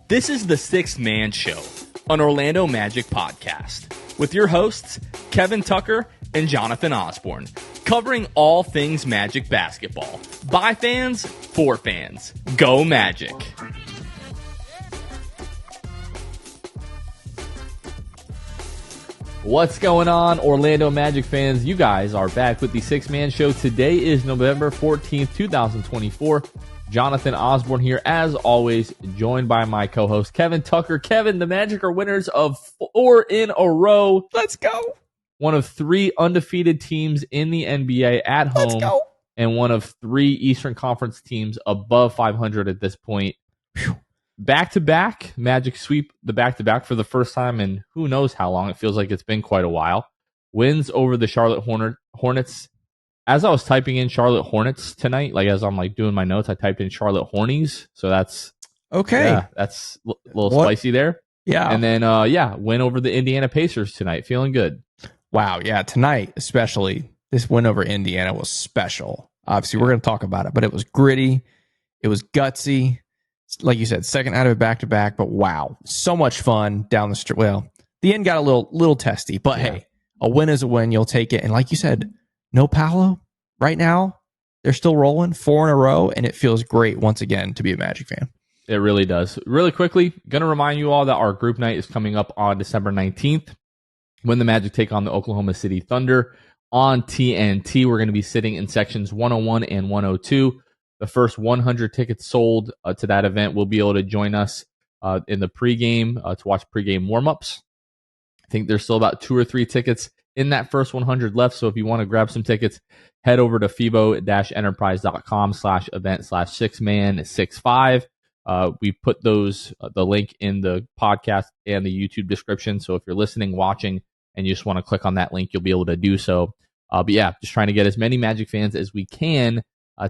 This is the Sixth Man Show, an Orlando Magic podcast, with your hosts, Kevin Tucker and Jonathan Osborne, covering all things Magic basketball. By fans, for fans. Go Magic! What's going on, Orlando Magic fans? You guys are back with the Sixth Man Show. Today is November 14th, 2024. Jonathan Osborne here, as always, joined by my co-host, Kevin Tucker. Kevin, the Magic are winners of 4 in a row. Let's go. One of 3 undefeated teams in the NBA at home. Let's go. And one of 3 Eastern Conference teams above 500 at this point. Back-to-back, Magic sweep the back-to-back for the first time in who knows how long. It feels like it's been quite a while. Wins over the Charlotte Hornets. As I was typing in Charlotte Hornets tonight, like as I'm like doing my notes, I typed in Charlotte Hornies. So that's okay. Yeah, that's a little spicy there. Yeah. And then, win over the Indiana Pacers tonight. Feeling good. Wow. Yeah. Tonight, especially, this win over Indiana was special. Obviously, we're going to talk about it, but it was gritty. It was gutsy. Like you said, second out of it back-to-back, but wow. So much fun down the street. Well, the end got a little testy, but hey, a win is a win. You'll take it. And like you said, no Paolo right now. They're still rolling 4 in a row, and it feels great once again to be a Magic fan. It really does. Really quickly, going to remind you all that our group night is coming up on December 19th when the Magic take on the Oklahoma City Thunder on TNT. We're going to be sitting in sections 101 and 102. The first 100 tickets sold to that event will be able to join us in the pregame to watch pregame warmups. I think there's still about 2 or 3 tickets in that first 100 left. So if you want to grab some tickets, head over to fibo-enterprise.com/event/6man65. We put the link in the podcast and the YouTube description. So if you're listening, watching, and you just want to click on that link, you'll be able to do so. But yeah, just trying to get as many Magic fans as we can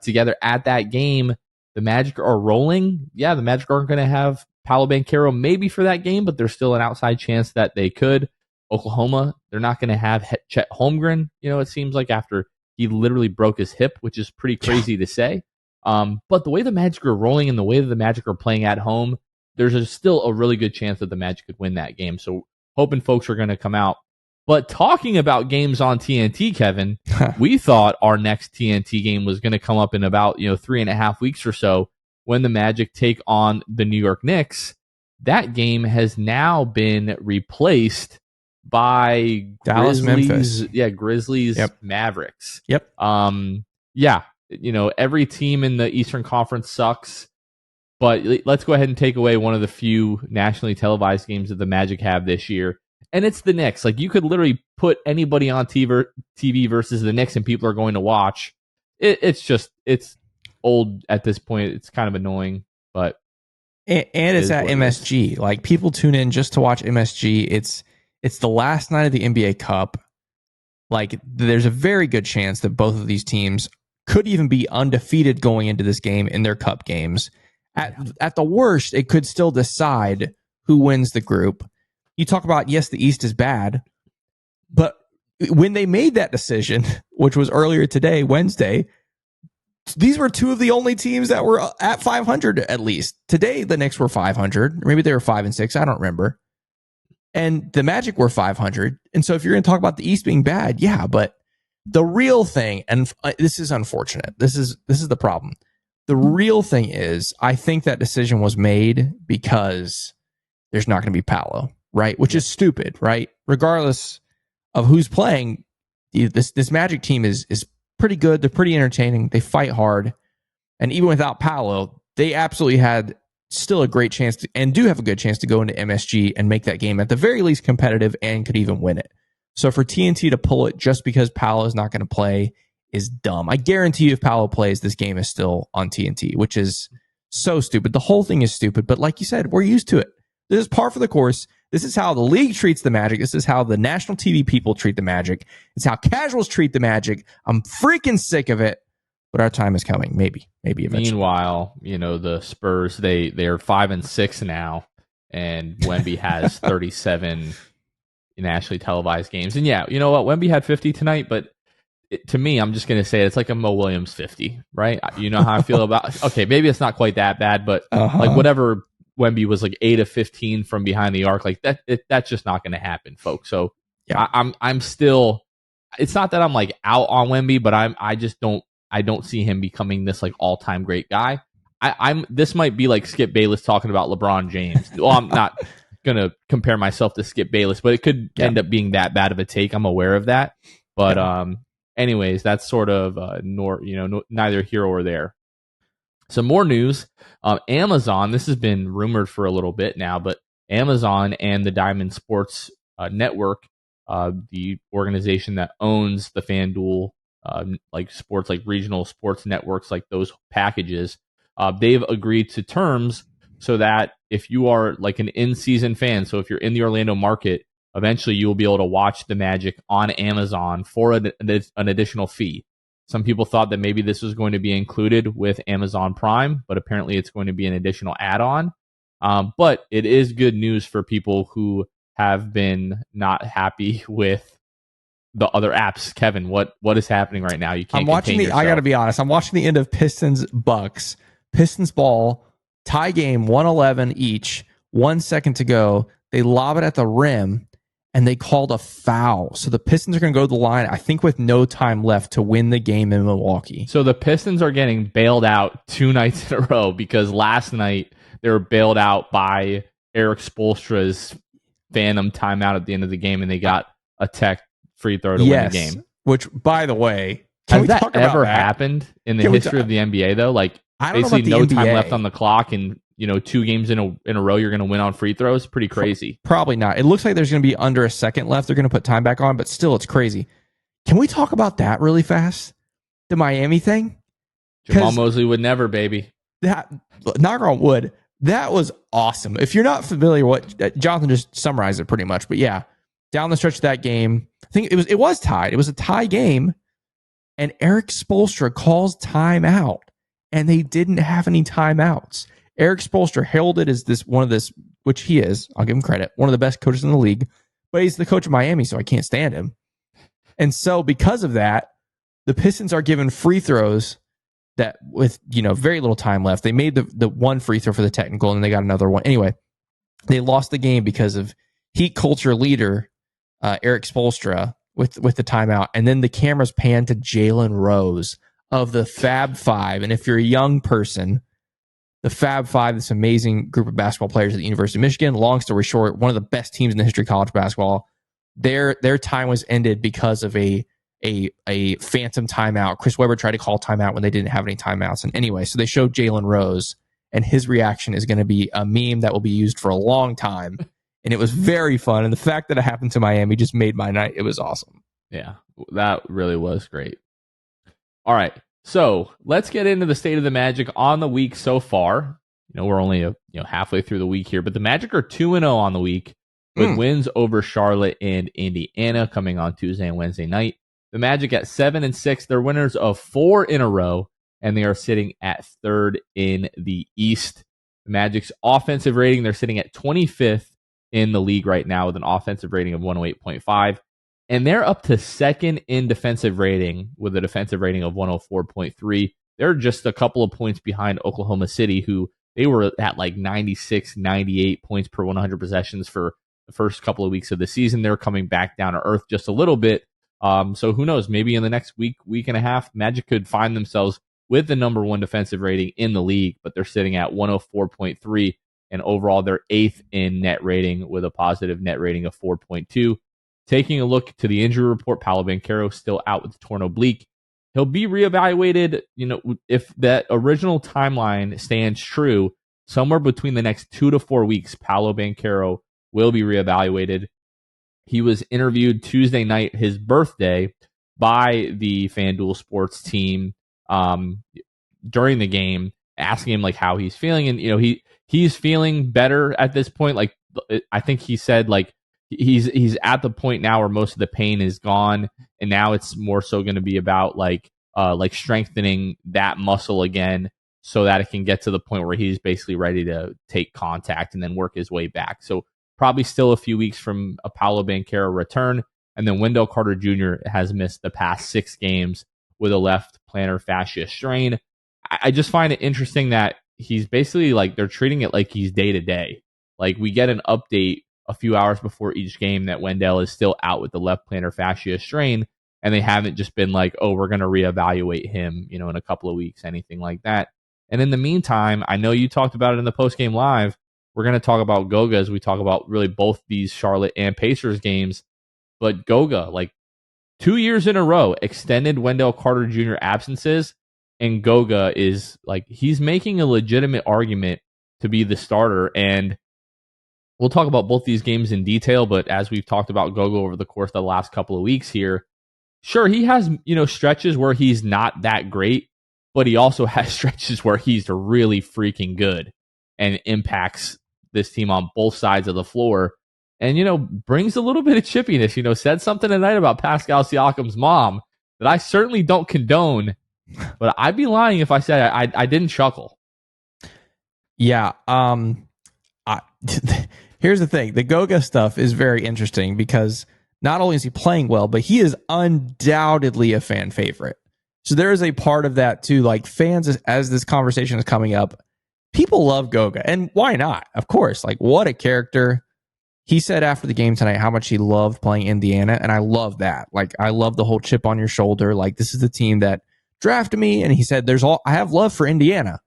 together at that game. The Magic are rolling. Yeah, the Magic aren't going to have Paolo Banchero maybe for that game, but there's still an outside chance that they could. Oklahoma, they're not going to have Chet Holmgren, it seems like, after he literally broke his hip, which is pretty crazy to say. But the way the Magic are rolling and the way that the Magic are playing at home, there's still a really good chance that the Magic could win that game. So hoping folks are going to come out. But talking about games on TNT, Kevin, we thought our next TNT game was going to come up in about 3.5 weeks or so when the Magic take on the New York Knicks. That game has now been replaced by Dallas, Memphis. Yeah, Grizzlies, Yep. Mavericks. Yep. Every team in the Eastern Conference sucks, but let's go ahead and take away one of the few nationally televised games that the Magic have this year, and it's the Knicks. Like, you could literally put anybody on TV versus the Knicks, and people are going to watch. It's old at this point. It's kind of annoying, but and it's at MSG. Like, people tune in just to watch MSG. It's the last night of the NBA Cup. Like, there's a very good chance that both of these teams could even be undefeated going into this game in their Cup games. At the worst, it could still decide who wins the group. You talk about, yes, the East is bad, but when they made that decision, which was earlier today, Wednesday, these were 2 of the only teams that were at 500 at least. Today, the Knicks were 500. Maybe they were 5-6. I don't remember. And the Magic were 500. And so if you're going to talk about the East being bad, yeah, but the real thing, and this is unfortunate, this is the problem. The real thing is, I think that decision was made because there's not going to be Paolo, right? Which is stupid, right? Regardless of who's playing, this Magic team is pretty good. They're pretty entertaining. They fight hard. And even without Paolo, they absolutely had still a great chance to, and do have a good chance to go into MSG and make that game at the very least competitive and could even win it. So for TNT to pull it just because Paolo is not going to play is dumb. I guarantee you if Paolo plays, this game is still on TNT, which is so stupid. The whole thing is stupid, but like you said, we're used to it. This is par for the course. This is how the league treats the Magic. This is how the national TV people treat the Magic. It's how casuals treat the Magic. I'm freaking sick of it. But our time is coming, maybe eventually. Meanwhile, the Spurs, they are 5-6 now, and Wemby has 37 nationally televised games. And yeah, you know what? Wemby had 50 tonight, but to me, I'm just going to say it's like a Mo Williams 50, right? You know how I feel about. Okay, maybe it's not quite that bad, but like whatever Wemby was like 8 of 15 from behind the arc. Like that's just not going to happen, folks. So Yeah. I'm still. It's not that I'm like out on Wemby, but I just don't see him becoming this like all time great guy. This might be like Skip Bayless talking about LeBron James. Well, I'm not gonna compare myself to Skip Bayless, but it could end up being that bad of a take. I'm aware of that, but anyways, that's sort of neither here or there. Some more news. Amazon. This has been rumored for a little bit now, but Amazon and the Diamond Sports Network, the organization that owns the FanDuel like sports, like regional sports networks, like those packages, they've agreed to terms so that if you are like an in-season fan, so if you're in the Orlando market, eventually you will be able to watch the Magic on Amazon for an additional fee. Some people thought that maybe this was going to be included with Amazon Prime, but apparently it's going to be an additional add-on. But it is good news for people who have been not happy with the other apps. Kevin, what is happening right now? You can't. I'm watching yourself. I got to be honest. I'm watching the end of Pistons Bucks. Pistons ball, tie game, 111 each. 1 second to go. They lob it at the rim, and they called a foul. So the Pistons are going to go to the line, I think, with no time left to win the game in Milwaukee. So the Pistons are getting bailed out 2 nights in a row because last night they were bailed out by Eric Spoelstra's phantom timeout at the end of the game, and they got a tech free throw to win the game. Which, by the way, has that ever happened in the history of the NBA, though? Like, basically no time left on the clock, and 2 games in a row you're going to win on free throws. Pretty crazy. Probably not. It looks like there's going to be under a second left. They're going to put time back on, but still, it's crazy. Can we talk about that really fast? The Miami thing? Jamal Mosley would never, baby. That, knock on wood, that was awesome. If you're not familiar with what Jonathan just summarized it pretty much, but yeah, down the stretch of that game, I think it was tied. It was a tie game, and Eric Spoelstra calls timeout, and they didn't have any timeouts. Eric Spoelstra heralded as which he is, I'll give him credit, one of the best coaches in the league, but he's the coach of Miami, so I can't stand him. And so because of that, the Pistons are given free throws that with very little time left. They made the one free throw for the technical, and then they got another one. Anyway, they lost the game because of Heat culture leader Eric Spoelstra with the timeout, and then the cameras pan to Jalen Rose of the Fab Five. And if you're a young person, the Fab Five, this amazing group of basketball players at the University of Michigan. Long story short, one of the best teams in the history of college basketball. Their time was ended because of a phantom timeout. Chris Webber tried to call timeout when they didn't have any timeouts. And anyway, so they showed Jalen Rose, and his reaction is going to be a meme that will be used for a long time. And it was very fun. And the fact that it happened to Miami just made my night. It was awesome. Yeah, that really was great. All right. So let's get into the state of the Magic on the week so far. We're only halfway through the week here, but the Magic are 2-0 on the week with wins over Charlotte and Indiana coming on Tuesday and Wednesday night. The Magic at 7-6. They're winners of 4 in a row, and they are sitting at 3rd in the East. The Magic's offensive rating, they're sitting at 25th in the league right now with an offensive rating of 108.5. And they're up to 2nd in defensive rating with a defensive rating of 104.3. They're just a couple of points behind Oklahoma City, who they were at like 96, 98 points per 100 possessions for the first couple of weeks of the season. They're coming back down to earth just a little bit. So who knows? Maybe in the next week and a half, Magic could find themselves with the number 1 defensive rating in the league, but they're sitting at 104.3. And overall, they're 8th in net rating with a positive net rating of 4.2. Taking a look to the injury report, Paolo Banchero still out with the torn oblique. He'll be reevaluated, if that original timeline stands true, somewhere between the next 2 to 4 weeks, Paolo Banchero will be reevaluated. He was interviewed Tuesday night, his birthday, by the FanDuel Sports team during the game, asking him like how he's feeling. And, he's feeling better at this point. Like, I think he said like he's at the point now where most of the pain is gone, and now it's more so going to be about like strengthening that muscle again so that it can get to the point where he's basically ready to take contact and then work his way back. So probably still a few weeks from a Paolo Banchero return. And then Wendell Carter Jr. has missed the past 6 games with a left plantar fascia strain. I just find it interesting that he's basically like they're treating it like he's day to day. Like we get an update a few hours before each game that Wendell is still out with the left plantar fascia strain, and they haven't just been like, oh, we're going to reevaluate him, in a couple of weeks, anything like that. And in the meantime, I know you talked about it in the post-game live. We're going to talk about Goga as we talk about really both these Charlotte and Pacers games. But Goga, like 2 years in a row, extended Wendell Carter Jr. absences, and Goga is like, he's making a legitimate argument to be the starter. And we'll talk about both these games in detail, but as we've talked about Goga over the course of the last couple of weeks here, sure, he has, stretches where he's not that great, but he also has stretches where he's really freaking good and impacts this team on both sides of the floor. And, brings a little bit of chippiness, said something tonight about Pascal Siakam's mom that I certainly don't condone, but I'd be lying if I said I didn't chuckle. Yeah. Here's the thing. The Goga stuff is very interesting because not only is he playing well, but he is undoubtedly a fan favorite. So there is a part of that too. Like fans, as this conversation is coming up, people love Goga. And why not? Of course. Like what a character. He said after the game tonight how much he loved playing Indiana. And I love that. Like I love the whole chip on your shoulder. Like this is the team that drafted me. And he said, I have love for Indiana.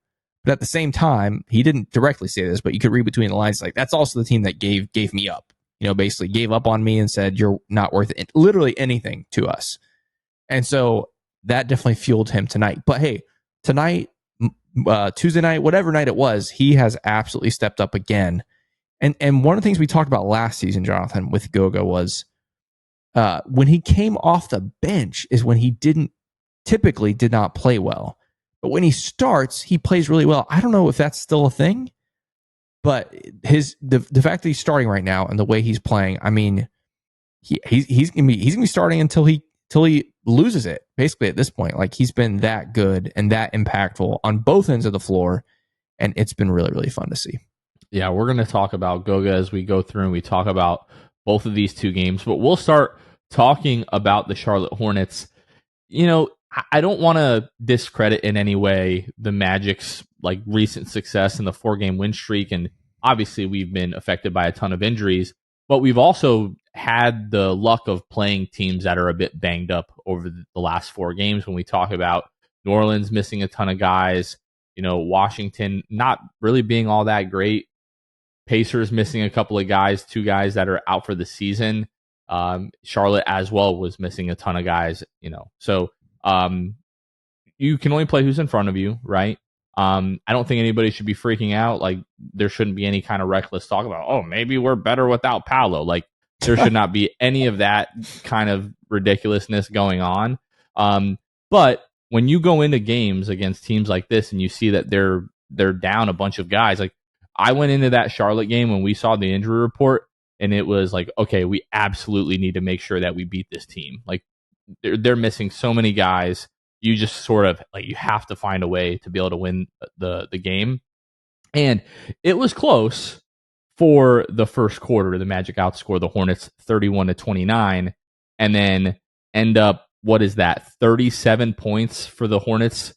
But at the same time, he didn't directly say this, but you could read between the lines. Like that's also the team that gave me up. Basically gave up on me and said, you're not worth literally anything to us. And so that definitely fueled him tonight. But hey, tonight, Tuesday night, whatever night it was, he has absolutely stepped up again. And one of the things we talked about last season, Jonathan, with Goga was when he came off the bench is when he did not play well. But when he starts, he plays really well. I don't know if that's still a thing. But the fact that he's starting right now and the way he's playing, I mean, he's gonna be starting until he loses it. Basically, at this point, like he's been that good and that impactful on both ends of the floor, and it's been really really fun to see. Yeah, we're gonna talk about Goga as we go through and we talk about both of these two games, but we'll start talking about the Charlotte Hornets. I don't want to discredit in any way the Magic's like recent success in the 4-game win streak. And obviously we've been affected by a ton of injuries, but we've also had the luck of playing teams that are a bit banged up over the last 4 games. When we talk about New Orleans missing a ton of guys, Washington not really being all that great, Pacers missing a couple of guys, 2 guys that are out for the season. Charlotte as well was missing a ton of guys, so you can only play who's in front of you, right? I don't think anybody should be freaking out. Like there shouldn't be any kind of reckless talk about, oh, maybe we're better without Paolo. Like there should not be any of that kind of ridiculousness going on. But when you go into games against teams like this and you see that they're down a bunch of guys, like I went into that Charlotte game when we saw the injury report and it was like, okay, we absolutely need to make sure that we beat this team. Like they're missing so many guys. You just sort of like you have to find a way to be able to win the game. And it was close for the first quarter. The Magic outscored the Hornets 31-29 and then end up, 37 points for the Hornets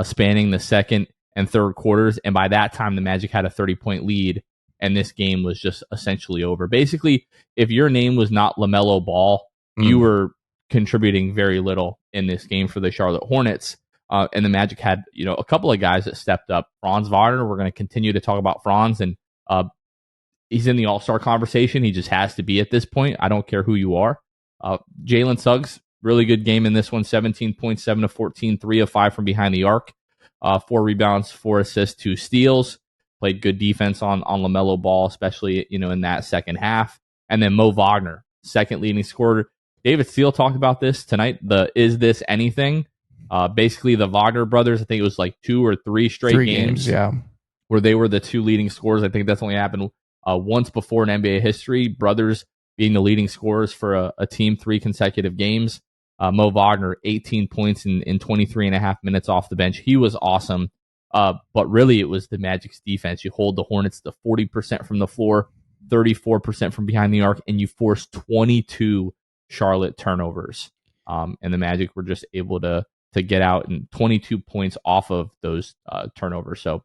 spanning the second and third quarters. And by that time, the Magic had a 30-point lead and this game was just essentially over. Basically, if your name was not LaMelo Ball, you were contributing very little in this game for the Charlotte Hornets. And the Magic had, a couple of guys that stepped up. Franz Wagner, we're going to continue to talk about Franz, and he's in the All-Star conversation. He just has to be at this point. I don't care who you are. Jalen Suggs, really good game in this one, 17 points, 7 of 14, 3 of 5 from behind the arc, 4 rebounds, 4 assists, 2 steals. Played good defense on LaMelo Ball, especially, in that second half. And then Mo Wagner, second leading scorer. David Steele talked about this tonight, the Is This Anything? Basically, the Wagner brothers, I think it was like 2 or 3 straight games where they were the 2 leading scorers. I think that's only happened once before in NBA history, brothers being the leading scorers for a team 3 consecutive games. Mo Wagner, 18 points in 23 and a half minutes off the bench. He was awesome. But really, it was the Magic's defense. You hold the Hornets to 40% from the floor, 34% from behind the arc, and you force 22 Charlotte turnovers. And the Magic were just able to get out and 22 points off of those turnovers. So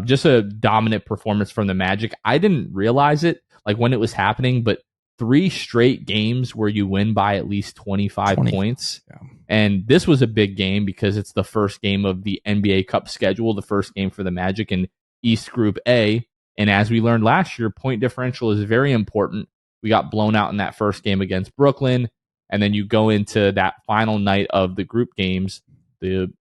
Just a dominant performance from the Magic. I didn't realize it like when it was happening, but 3 straight games where you win by at least 25 points. Yeah. And this was a big game because it's the first game of the NBA Cup schedule, the first game for the Magic in East Group A. And as we learned last year, point differential is very important. We got blown out in that first game against Brooklyn. And then you go into that final night of the group games, the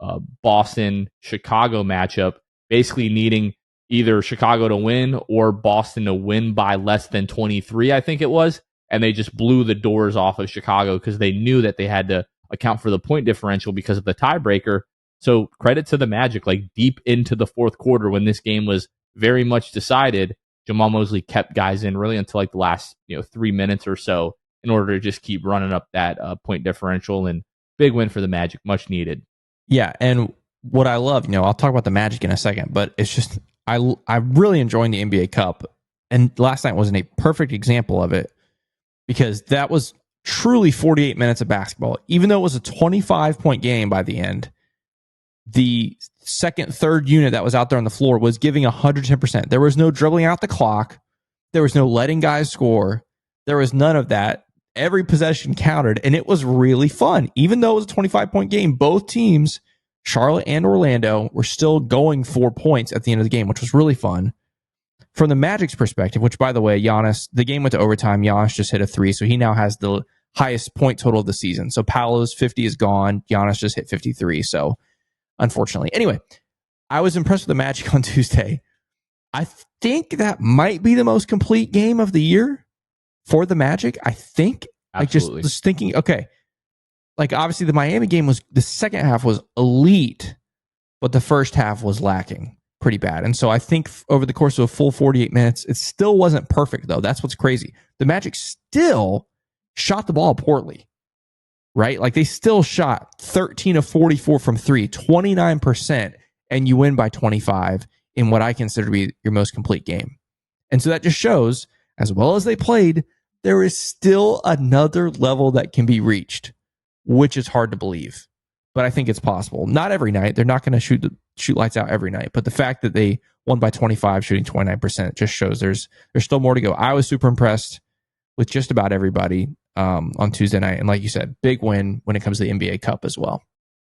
Boston-Chicago matchup, basically needing either Chicago to win or Boston to win by less than 23, I think it was. And they just blew the doors off of Chicago because they knew that they had to account for the point differential because of the tiebreaker. So credit to the Magic, like deep into the fourth quarter when this game was very much decided, Jamal Mosley kept guys in really until like the last 3 minutes or so in order to just keep running up that point differential. And big win for the Magic, much needed. Yeah, and what I love, I'll talk about the Magic in a second, but it's just I'm really enjoying the NBA Cup, and last night wasn't a perfect example of it because that was truly 48 minutes of basketball. Even though it was a 25-point game by the end, the second, third unit that was out there on the floor was giving 110%. There was no dribbling out the clock. There was no letting guys score. There was none of that. Every possession counted, and it was really fun. Even though it was a 25-point game, both teams, Charlotte and Orlando, were still going for points at the end of the game, which was really fun. From the Magic's perspective, which, by the way, Giannis, the game went to overtime. Giannis just hit a 3, so he now has the highest point total of the season. So Paolo's 50 is gone. Giannis just hit 53, so unfortunately. Anyway, I was impressed with the Magic on Tuesday. I think that might be the most complete game of the year for the Magic. I think. Absolutely. Like just thinking, okay, like obviously the Miami game was, the second half was elite, but the first half was lacking pretty bad. And so I think over the course of a full 48 minutes, it still wasn't perfect though. That's what's crazy. The Magic still shot the ball poorly, right? Like they still shot 13 of 44 from 3, 29%, and you win by 25 in what I consider to be your most complete game. And so that just shows, as well as they played, there is still another level that can be reached, which is hard to believe. But I think it's possible. Not every night. They're not going to shoot lights out every night. But the fact that they won by 25, shooting 29%, just shows there's still more to go. I was super impressed with just about everybody on Tuesday night. And like you said, big win when it comes to the NBA Cup as well.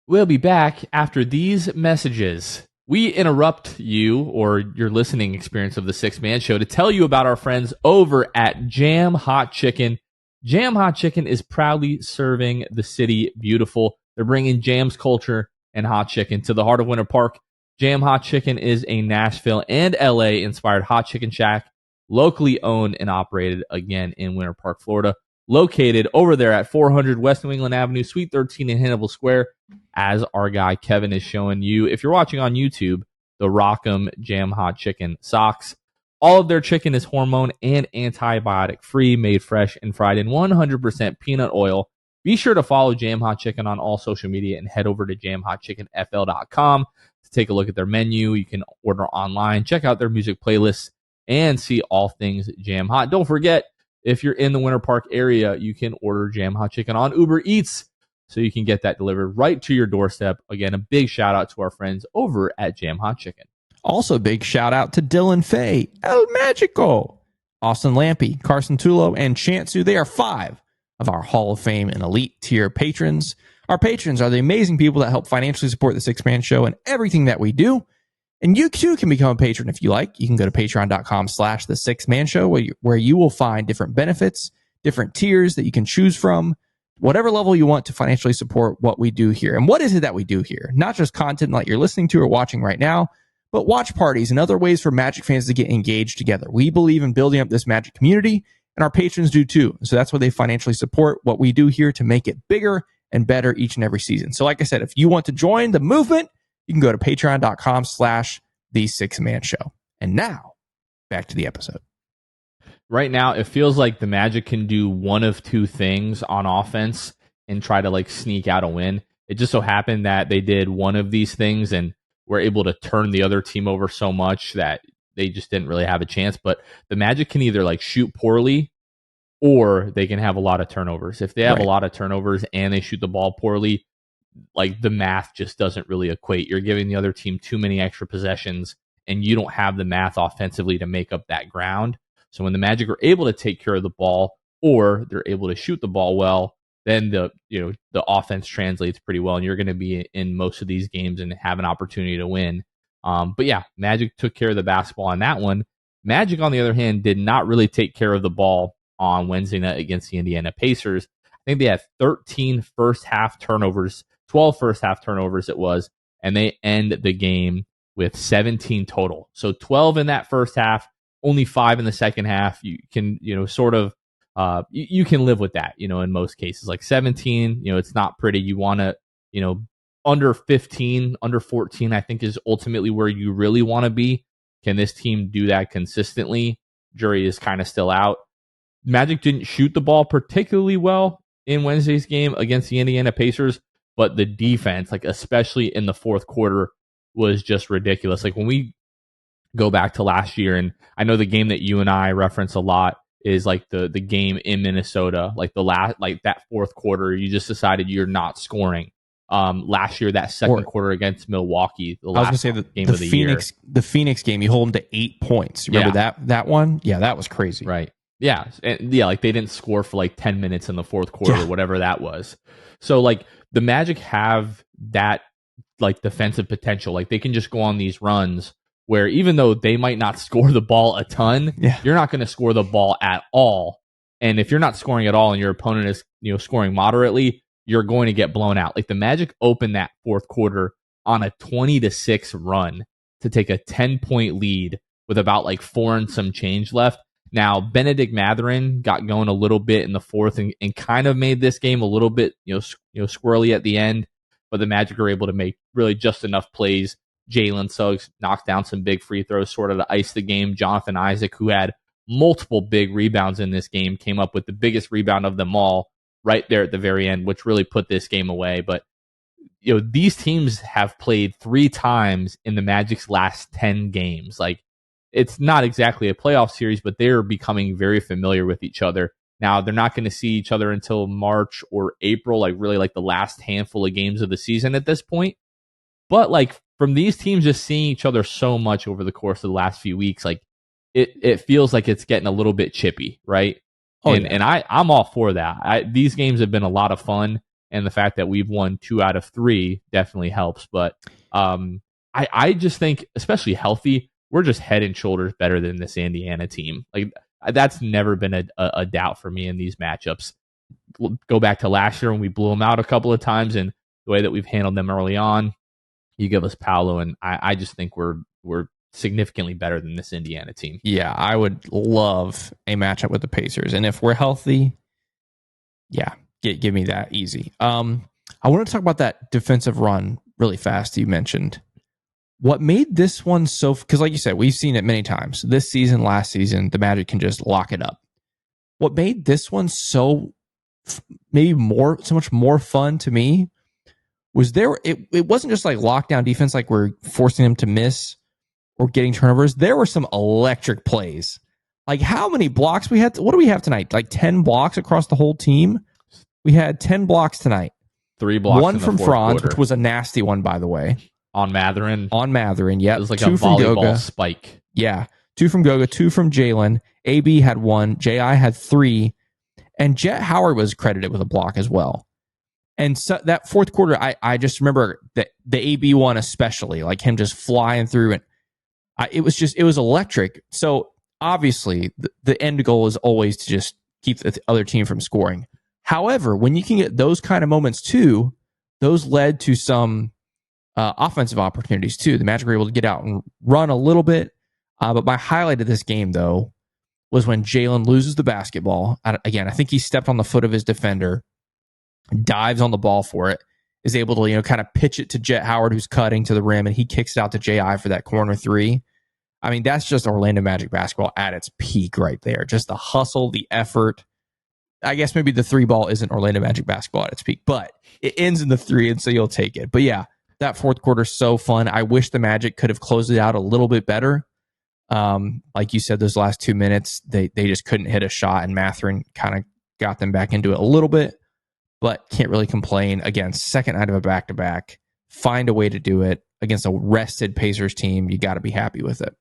We'll be back after these messages. We interrupt you or your listening experience of the Six Man Show to tell you about our friends over at Jam Hot Chicken. Jam Hot Chicken is proudly serving the city beautiful. They're bringing Jam's culture and hot chicken to the heart of Winter Park. Jam Hot Chicken is a Nashville and LA inspired hot chicken shack, locally owned and operated again in Winter Park, Florida. Located over there at 400 West New England Avenue, Suite 13 in Hannibal Square, as our guy Kevin is showing you. If you're watching on YouTube, the Rock'em Jam Hot Chicken socks. All of their chicken is hormone and antibiotic free, made fresh and fried in 100% peanut oil. Be sure to follow Jam Hot Chicken on all social media and head over to jamhotchickenfl.com to take a look at their menu. You can order online, check out their music playlists, and see all things Jam Hot. Don't forget, if you're in the Winter Park area, you can order Jam Hot Chicken on Uber Eats so you can get that delivered right to your doorstep. Again, a big shout out to our friends over at Jam Hot Chicken. Also, big shout out to Dylan Fay, El Magico, Austin Lampy, Carson Tulo, and Chansu. They are 5 of our Hall of Fame and elite tier patrons. Our patrons are the amazing people that help financially support the Six Man Show and everything that we do. And you too can become a patron if you like. You can go to patreon.com/the Six Man Show where you will find different benefits, different tiers that you can choose from, whatever level you want to financially support what we do here. And what is it that we do here? Not just content like you're listening to or watching right now, but watch parties and other ways for Magic fans to get engaged together. We believe in building up this Magic community, and our patrons do too. So that's why they financially support what we do here to make it bigger and better each and every season. So like I said, if you want to join the movement, you can go to patreon.com/the Six Man Show. And now, back to the episode. Right now, it feels like the Magic can do one of two things on offense and try to like sneak out a win. It just so happened that they did one of these things and were able to turn the other team over so much that they just didn't really have a chance. But the Magic can either like shoot poorly or they can have a lot of turnovers. If they have a lot of turnovers and they shoot the ball poorly, like the math just doesn't really equate. You're giving the other team too many extra possessions and you don't have the math offensively to make up that ground. So when the Magic are able to take care of the ball, or they're able to shoot the ball well, then the offense translates pretty well, and you're going to be in most of these games and have an opportunity to win. But yeah, Magic took care of the basketball on that one. Magic, on the other hand, did not really take care of the ball on Wednesday night against the Indiana Pacers. I think they had 13 first half turnovers, 12 first half turnovers it was, and they end the game with 17 total. So 12 in that first half, only 5 in the second half. You can, sort of, you can live with that, in most cases. Like 17, it's not pretty. You want to, under 15, under 14, I think is ultimately where you really want to be. Can this team do that consistently? Jury is kind of still out. Magic didn't shoot the ball particularly well in Wednesday's game against the Indiana Pacers, but the defense, like especially in the fourth quarter, was just ridiculous. Like when we go back to last year, and I know the game that you and I reference a lot is like the game in Minnesota, like that fourth quarter, you just decided you're not scoring. Last year, that second quarter against Milwaukee, the last game of the year. The Phoenix game, you hold them to 8 points. Remember that one? Yeah, that was crazy. Right. Yeah. And yeah, like they didn't score for like 10 minutes in the fourth quarter or whatever that was. So like the Magic have that like defensive potential. Like they can just go on these runs where even though they might not score the ball a ton, you're not going to score the ball at all. And if you're not scoring at all and your opponent is, scoring moderately, you're going to get blown out. Like the Magic opened that fourth quarter on a 20-6 run to take a 10-point lead with about like 4 and some change left. Now, Benedict Mathurin got going a little bit in the fourth and kind of made this game a little bit, squirrely at the end, but the Magic are able to make really just enough plays. Jalen Suggs knocked down some big free throws, sort of to ice the game. Jonathan Isaac, who had multiple big rebounds in this game, came up with the biggest rebound of them all right there at the very end, which really put this game away. But these teams have played 3 times in the Magic's last 10 games. Like, it's not exactly a playoff series, but they're becoming very familiar with each other. Now, they're not going to see each other until March or April, like really like the last handful of games of the season at this point. But like from these teams just seeing each other so much over the course of the last few weeks, like it feels like it's getting a little bit chippy, right? And I'm all for that. These games have been a lot of fun, and the fact that we've won 2 out of 3 definitely helps. But I just think, especially healthy, we're just head and shoulders better than this Indiana team. Like that's never been a doubt for me in these matchups. Go back to last year when we blew them out a couple of times, and the way that we've handled them early on. You give us Paolo, and I just think we're significantly better than this Indiana team. Yeah, I would love a matchup with the Pacers, and if we're healthy, give me that easy. I want to talk about that defensive run really fast. You mentioned what made this one so, because like you said, we've seen it many times this season, last season. The Magic can just lock it up. What made this one so much more fun to me was it wasn't just like lockdown defense, like we're forcing them to miss or getting turnovers. There were some electric plays. Like how many blocks we had? What do we have tonight? Like 10 blocks across the whole team. We had 10 blocks tonight. 3 blocks. One from Franz, which was a nasty one, by the way. On Mathurin, yeah. It was like 2 a volleyball spike. Yeah. 2 from Goga, 2 from Jalen. AB had 1. J.I. had 3. And Jet Howard was credited with a block as well. And so that fourth quarter, I just remember that the AB one especially, like him just flying through. And it was electric. So obviously, the end goal is always to just keep the other team from scoring. However, when you can get those kind of moments too, those led to some offensive opportunities too. The Magic were able to get out and run a little bit. But my highlight of this game, though, was when Jalen loses the basketball. Again, I think he stepped on the foot of his defender, dives on the ball for it, is able to kind of pitch it to Jet Howard, who's cutting to the rim, and he kicks it out to J.I. for that corner 3. I mean, that's just Orlando Magic basketball at its peak right there. Just the hustle, the effort. I guess maybe the 3 ball isn't Orlando Magic basketball at its peak, but it ends in the 3, and so you'll take it. But yeah, that fourth quarter is so fun. I wish the Magic could have closed it out a little bit better. Like you said, those last 2 minutes, they just couldn't hit a shot, and Mathurin kind of got them back into it a little bit, but can't really complain. Again, second night of a back-to-back. Find a way to do it. against a rested Pacers team, you got to be happy with it.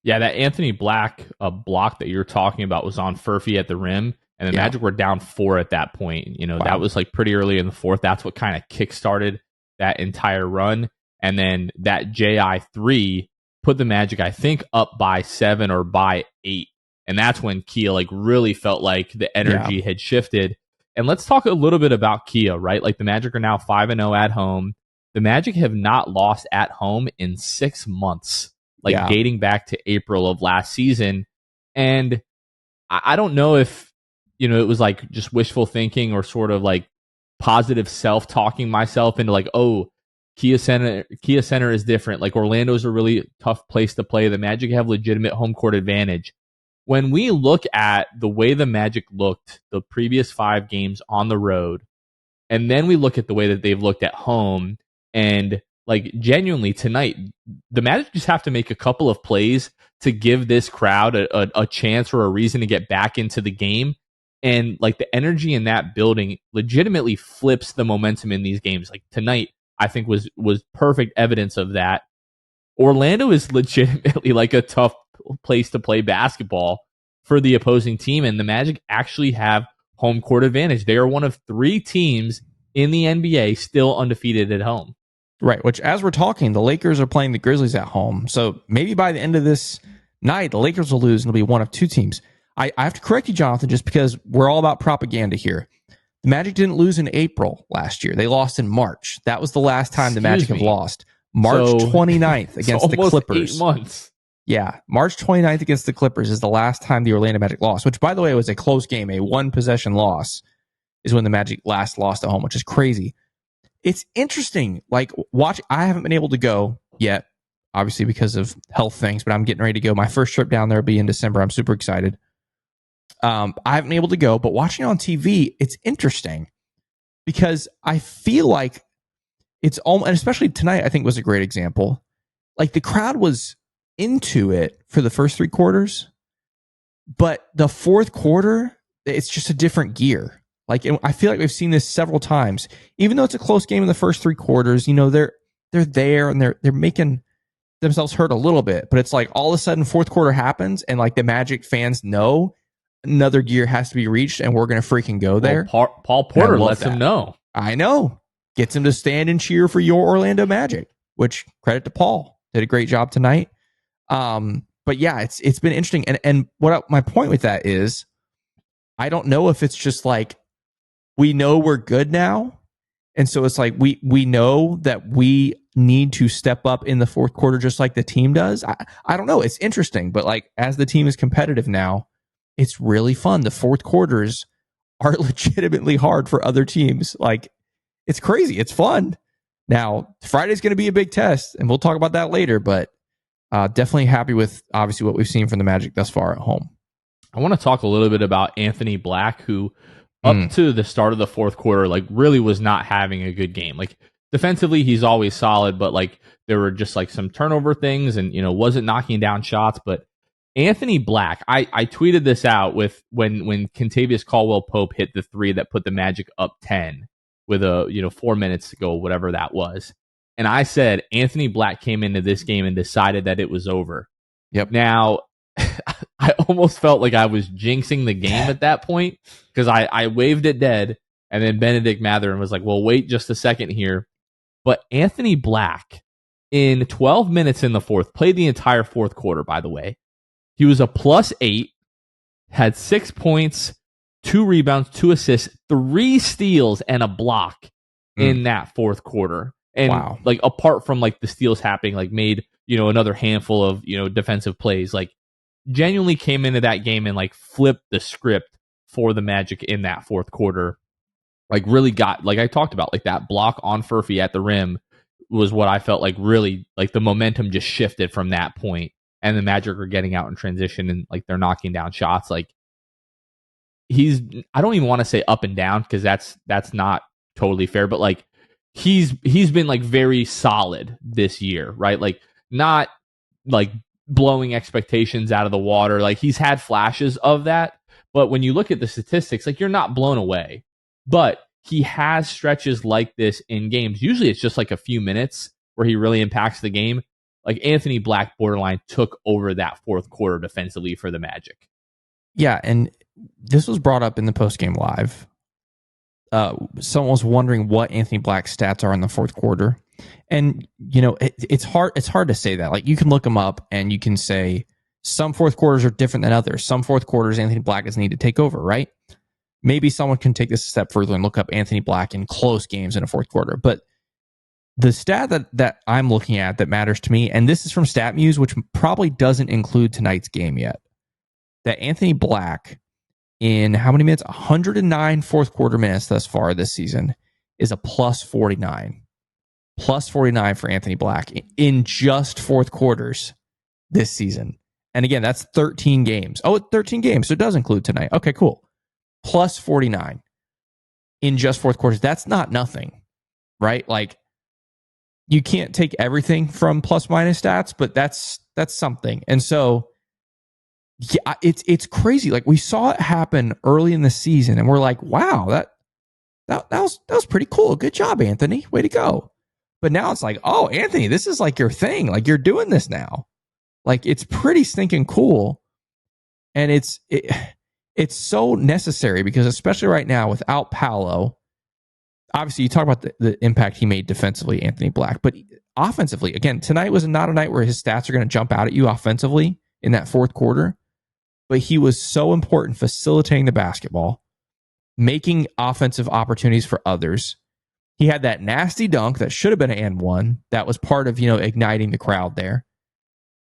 Yeah, that Anthony Black block that you're talking about was on Furphy at the rim, and the Magic were down 4 at that point. You know, that was like pretty early in the fourth. That's what kind of kickstarted that entire run. And then that JI3 put the Magic, I think, up by 7 or by 8. And that's when Kia like really felt like the energy had shifted. And let's talk a little bit about Kia, right? Like the Magic are now 5-0 at home. The Magic have not lost at home in 6 months, like dating back to April of last season. And I don't know if, you know, it was like just wishful thinking or sort of like positive self-talking myself into like, oh, Kia Center is different. Like Orlando's a really tough place to play. The Magic have legitimate home court advantage. When we look at the way the Magic looked the previous 5 games on the road, and then we look at the way that they've looked at home, and like genuinely tonight, the Magic just have to make a couple of plays to give this crowd a chance or a reason to get back into the game. And like the energy in that building legitimately flips the momentum in these games. Like tonight, I think was perfect evidence of that. Orlando is legitimately like a tough place to play basketball for the opposing team, and the Magic actually have home court advantage. They are one of 3 teams in the NBA still undefeated at home. Right, which as we're talking, the Lakers are playing the Grizzlies at home. So maybe by the end of this night, the Lakers will lose and it'll be one of 2 teams. I have to correct you, Jonathan, just because we're all about propaganda here. The Magic didn't lose in April last year. They lost in March. That was the last time the Magic have lost. March 29th against the Clippers. 8 months. Yeah, March 29th against the Clippers is the last time the Orlando Magic lost, which, by the way, was a close game. A 1-possession loss is when the Magic last lost at home, which is crazy. It's interesting. Like, watch. I haven't been able to go yet, obviously because of health things, but I'm getting ready to go. My first trip down there will be in December. I'm super excited. I haven't been able to go, but watching on TV, it's interesting because I feel like it's almost, and especially tonight, I think was a great example. Like the crowd was into it for the first 3 quarters, but the fourth quarter, it's just a different gear. Like I feel like we've seen this several times. Even though it's a close game in the first 3 quarters, you know they're there and they're making themselves hurt a little bit. But it's like all of a sudden fourth quarter happens and like the Magic fans know another gear has to be reached and we're going to freaking go there. Well, Paul Porter lets them know. I know. Gets him to stand and cheer for your Orlando Magic, which credit to Paul. Did a great job tonight. But yeah, it's been interesting. And what my point with that is, I don't know if it's just like, we know we're good now. And so it's like, we know that we need to step up in the fourth quarter, just like the team does. I don't know. It's interesting, but like, as the team is competitive now, it's really fun. The fourth quarters are legitimately hard for other teams. Like, it's crazy. It's fun. Now, Friday's going to be a big test, and we'll talk about that later, but definitely happy with, obviously, what we've seen from the Magic thus far at home. I want to talk a little bit about Anthony Black, who up to the start of the fourth quarter, like really was not having a good game. Like defensively, he's always solid, but like there were just like some turnover things and, you know, wasn't knocking down shots. But Anthony Black, I tweeted this out with when Kentavious Caldwell-Pope hit the 3 that put the Magic up 10 with 4 minutes to go, whatever that was. And I said, Anthony Black came into this game and decided that it was over. Yep. Now, I almost felt like I was jinxing the game at that point because I waved it dead, and then Benedict Mathurin was like, well, wait just a second here. But Anthony Black, in 12 minutes in the fourth, played the entire fourth quarter, by the way. He was a +8, had 6 points, 2 rebounds, 2 assists, 3 steals, and a block in that fourth quarter. And like apart from like the steals happening, like made, another handful of, defensive plays, like genuinely came into that game and like flipped the script for the Magic in that fourth quarter. Like really got, like I talked about, like that block on Furphy at the rim was what I felt like really like the momentum just shifted from that point, and the Magic are getting out in transition and like they're knocking down shots. Like I don't even want to say up and down because that's not totally fair, but like he's been like very solid this year, right? Like not like blowing expectations out of the water. Like he's had flashes of that, but when you look at the statistics, like you're not blown away. But he has stretches like this in games. Usually it's just like a few minutes where he really impacts the game. Like Anthony Black borderline took over that fourth quarter defensively for the Magic. Yeah, and this was brought up in the postgame live. Someone was wondering what Anthony Black's stats are in the fourth quarter. And, it's hard to say that. Like, you can look them up and you can say some fourth quarters are different than others. Some fourth quarters, Anthony Black doesn't need to take over, right? Maybe someone can take this a step further and look up Anthony Black in close games in a fourth quarter. But the stat that I'm looking at that matters to me, and this is from StatMuse, which probably doesn't include tonight's game yet, that Anthony Black, in how many minutes? 109 fourth quarter minutes thus far this season, is a plus 49. Plus 49 for Anthony Black in just fourth quarters this season. And again, that's 13 games. Oh, 13 games, so it does include tonight. Okay, cool. Plus 49 in just fourth quarters. That's not nothing, right? Like, you can't take everything from plus minus stats, but that's something. And so, yeah, it's crazy. Like, we saw it happen early in the season, and we're like, wow, that was pretty cool. Good job, Anthony. Way to go. But now it's like, oh, Anthony, this is like your thing. Like, you're doing this now. Like, it's pretty stinking cool. And it's so necessary because, especially right now without Paolo, obviously you talk about the impact he made defensively, Anthony Black, but offensively, again, tonight was not a night where his stats are going to jump out at you offensively in that fourth quarter, but he was so important facilitating the basketball, making offensive opportunities for others. He had that nasty dunk that should have been an and one that was part of, igniting the crowd there.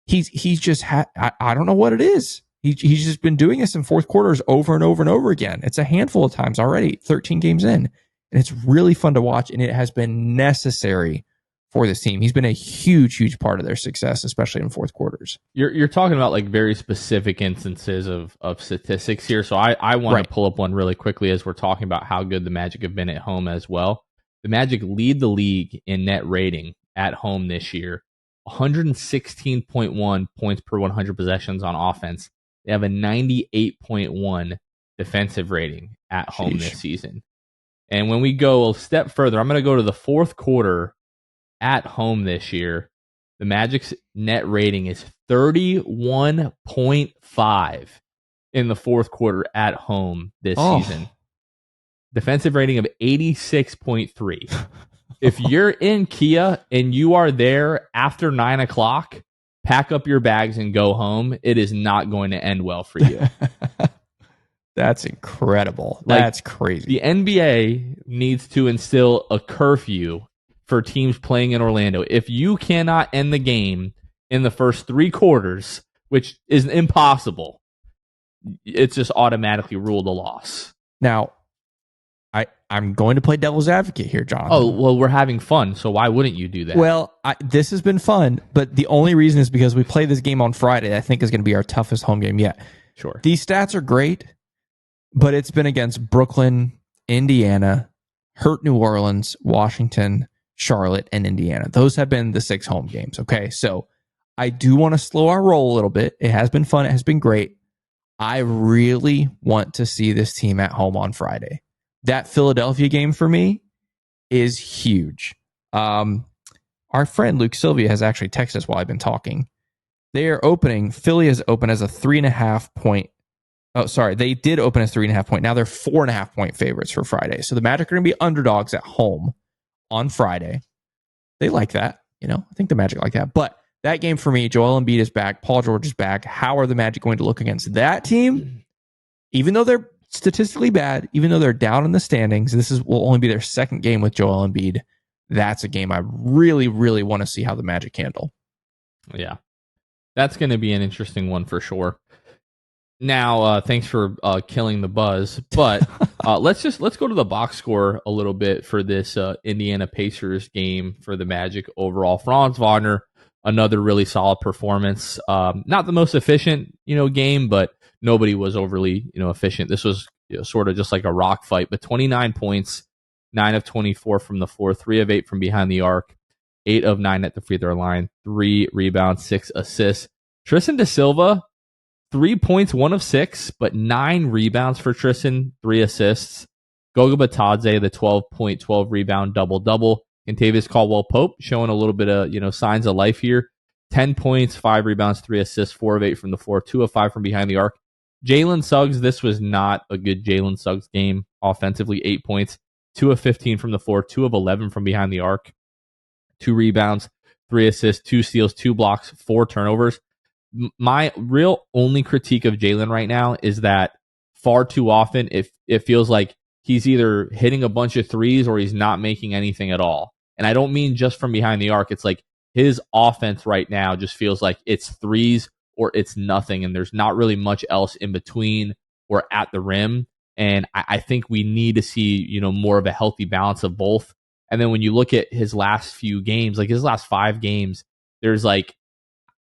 He's just had, I don't know what it is. He's just been doing this in fourth quarters over and over and over again. It's a handful of times already, 13 games in. And it's really fun to watch, and it has been necessary for this team. He's been a huge, huge part of their success, especially in fourth quarters. You're talking about like very specific instances of statistics here. So I want to pull up one really quickly as we're talking about how good the Magic have been at home as well. The Magic lead the league in net rating at home this year, 116.1 points per 100 possessions on offense. They have a 98.1 defensive rating at home this season. And when we go a step further, I'm going to go to the fourth quarter at home this year. The Magic's net rating is 31.5 in the fourth quarter at home this season. Defensive rating of 86.3. If you're in Kia and you are there after 9 o'clock, pack up your bags and go home. It is not going to end well for you. That's incredible. That's crazy. The NBA needs to instill a curfew for teams playing in Orlando. If you cannot end the game in the first 3 quarters, which is impossible, it's just automatically ruled a loss. Now, I'm going to play devil's advocate here, Jonathan. Oh, well, we're having fun, so why wouldn't you do that? Well, this has been fun, but the only reason is because we play this game on Friday. I think is going to be our toughest home game yet. Sure. These stats are great, but it's been against Brooklyn, Indiana, hurt New Orleans, Washington, Charlotte, and Indiana. Those have been the 6 home games, okay? So I do want to slow our roll a little bit. It has been fun. It has been great. I really want to see this team at home on Friday. That Philadelphia game for me is huge. Our friend Luke Sylvia has actually texted us while I've been talking. Philly is open as a 3.5 point. Oh, sorry. They did open as 3.5 point. Now they're 4.5 point favorites for Friday. So the Magic are going to be underdogs at home on Friday. They like that. I think the Magic like that. But that game for me, Joel Embiid is back. Paul George is back. How are the Magic going to look against that team? Even though they're statistically bad, even though they're down in the standings, will only be their second game with Joel Embiid. That's a game I really, really want to see how the Magic handle. Yeah, that's going to be an interesting one for sure. Now, thanks for killing the buzz, but let's go to the box score a little bit for this Indiana Pacers game for the Magic overall. Franz Wagner, another really solid performance. Not the most efficient, game, but nobody was overly, efficient. This was sort of just like a rock fight, but 29 points, 9 of 24 from the floor, 3 of 8 from behind the arc, 8 of 9 at the free throw line, 3 rebounds, 6 assists. Tristan da Silva, 3 points, 1 of 6, but 9 rebounds for Tristan, 3 assists. Goga Batadze, the 12-point, 12-rebound double-double. Kentavious Caldwell-Pope showing a little bit of, signs of life here. 10 points, 5 rebounds, 3 assists, 4 of 8 from the floor, 2 of 5 from behind the arc. Jalen Suggs, this was not a good Jalen Suggs game offensively. 8 points, 2 of 15 from the floor, 2 of 11 from behind the arc, 2 rebounds, 3 assists, 2 steals, 2 blocks, 4 turnovers. My real only critique of Jalen right now is that far too often it feels like he's either hitting a bunch of threes or he's not making anything at all. And I don't mean just from behind the arc. It's like his offense right now just feels like it's threes or it's nothing, and there's not really much else in between or at the rim. And I think we need to see, more of a healthy balance of both. And then when you look at his last few games, like his last 5 games, there's like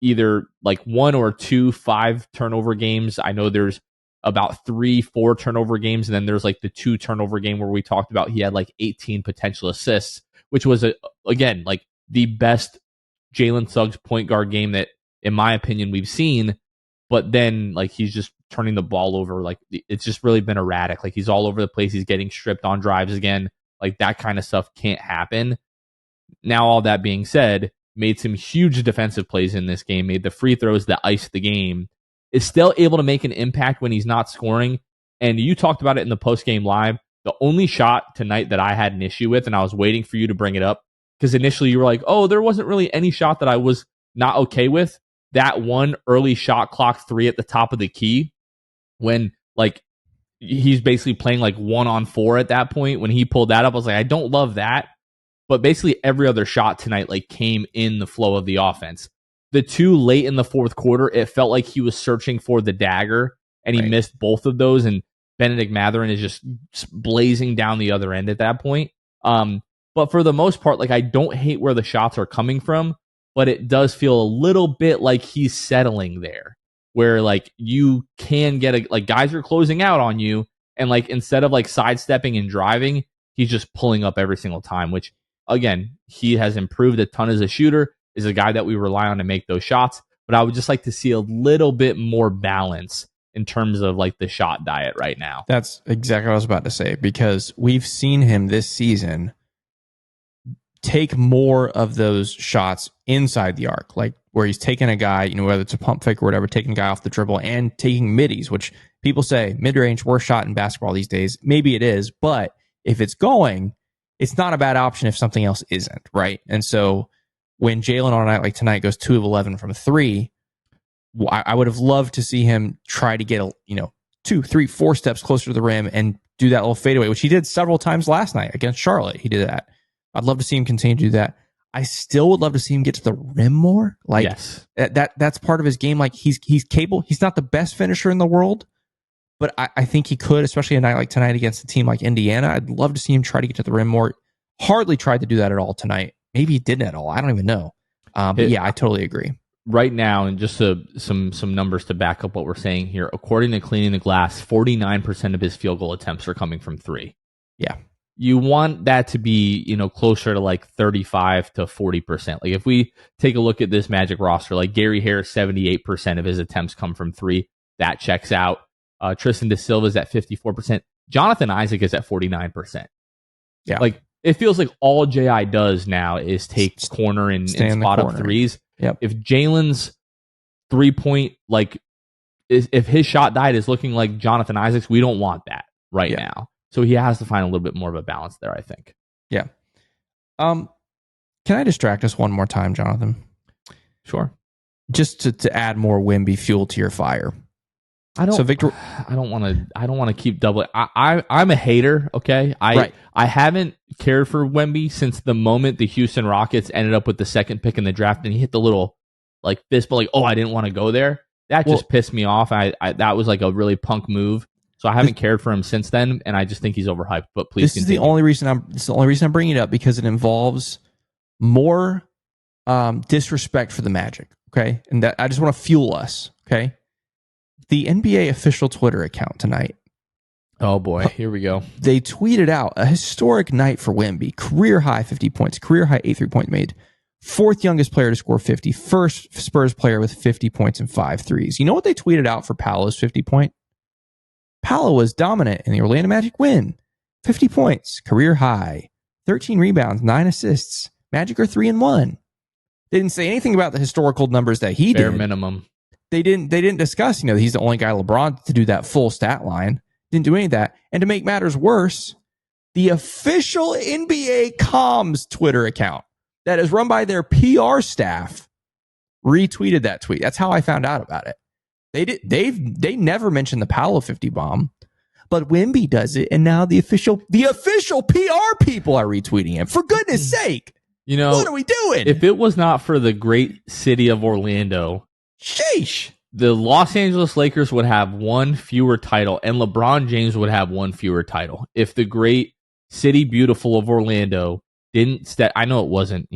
either like 1 or 2 5 turnover games. I know there's about 3-4 turnover games, and then there's like the 2 turnover game where we talked about he had like 18 potential assists, which was again like the best Jalen Suggs point guard game that, in my opinion, we've seen. But then like he's just turning the ball over. Like it's just really been erratic. Like he's all over the place. He's getting stripped on drives again. Like that kind of stuff can't happen. Now, all that being said, made some huge defensive plays in this game, made the free throws that iced the game, is still able to make an impact when he's not scoring. And you talked about it in the post-game live. The only shot tonight that I had an issue with, and I was waiting for you to bring it up, because initially you were like, oh, there wasn't really any shot that I was not okay with. That one early shot clock 3 at the top of the key, when like he's basically playing like 1-on-4 at that point. When he pulled that up, I was like, I don't love that. But basically every other shot tonight like came in the flow of the offense. The 2 late in the fourth quarter, it felt like he was searching for the dagger, and he missed both of those. And Benedict Mathurin is just blazing down the other end at that point. But for the most part, like I don't hate where the shots are coming from, but it does feel a little bit like he's settling there, where like you can get like guys are closing out on you, and like instead of like sidestepping and driving, he's just pulling up every single time, which again, he has improved a ton as a shooter, is a guy that we rely on to make those shots. But I would just like to see a little bit more balance in terms of like the shot diet right now. That's exactly what I was about to say, because we've seen him this season take more of those shots inside the arc, like where he's taking a guy, whether it's a pump fake or whatever, taking a guy off the dribble and taking middies, which people say mid-range, worst shot in basketball these days. Maybe it is, but if it's going, it's not a bad option if something else isn't, right? And so when Jalen on a night like tonight goes 2 of 11 from 3, I would have loved to see him try to get 2, 3, 4 steps closer to the rim and do that little fadeaway, which he did several times last night against Charlotte. He did that. I'd love to see him continue to do that. I still would love to see him get to the rim more. Like yes. That's part of his game. Like he's capable. He's not the best finisher in the world, but I think he could, especially a night like tonight against a team like Indiana. I'd love to see him try to get to the rim more. Hardly tried to do that at all tonight. Maybe he didn't at all. I don't even know. But yeah, I totally agree. Right now, and just some numbers to back up what we're saying here, according to Cleaning the Glass, 49% of his field goal attempts are coming from 3. Yeah. You want that to be, closer to like 35 to 40%. Like if we take a look at this Magic roster, like Gary Harris, 78% of his attempts come from 3. That checks out. Tristan Da Silva is at 54%. Jonathan Isaac is at 49%. Yeah. Like it feels like all J.I. does now is take corner and spot up threes. Yep. If Jalen's 3-point, if his shot diet is looking like Jonathan Isaac's, we don't want that right now. So he has to find a little bit more of a balance there, I think. Yeah. Can I distract us one more time, Jonathan? Sure. Just to add more Wemby fuel to your fire. I don't want to keep doubling. I'm a hater. Okay. I haven't cared for Wemby since the moment the Houston Rockets ended up with the 2nd pick in the draft, and he hit the little like fist, but like, oh, I didn't want to go there. That just pissed me off. That was like a really punk move. So I haven't cared for him since then, and I just think he's overhyped. But please, this is the only reason I'm bringing it up, because it involves more disrespect for the Magic. Okay, and that I just want to fuel us. Okay, the NBA official Twitter account tonight. Oh boy, here we go. They tweeted out a historic night for Wemby. Career high 50 points. Career high 8 3-point made. 4th youngest player to score 50. First Spurs player with 50 points and 5 threes. You know what they tweeted out for Paolo's 50-point? Paolo was dominant in the Orlando Magic win. 50 points, career high, 13 rebounds, 9 assists. Magic are 3-1. They didn't say anything about the historical numbers that he did. Bare minimum. They didn't discuss, he's the only guy LeBron to do that full stat line. Didn't do any of that. And to make matters worse, the official NBA comms Twitter account that is run by their PR staff retweeted that tweet. That's how I found out about it. They never mentioned the Paolo 50 bomb, but Wemby does it, and now the official PR people are retweeting him. For goodness sake, what are we doing? If it was not for the great city of Orlando, sheesh, the Los Angeles Lakers would have one fewer title, and LeBron James would have one fewer title. If the great city beautiful of Orlando didn't step, I know it wasn't,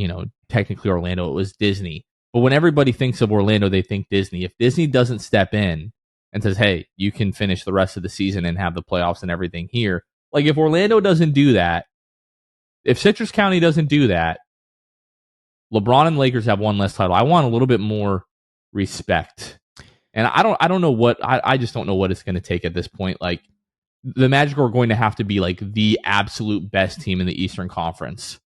technically Orlando, it was Disney. But when everybody thinks of Orlando, they think Disney. If Disney doesn't step in and says, hey, you can finish the rest of the season and have the playoffs and everything here, like if Orlando doesn't do that, if Citrus County doesn't do that, LeBron and Lakers have one less title. I want a little bit more respect. And I don't know what, I just don't know what it's going to take at this point. Like, the Magic are going to have to be like the absolute best team in the Eastern Conference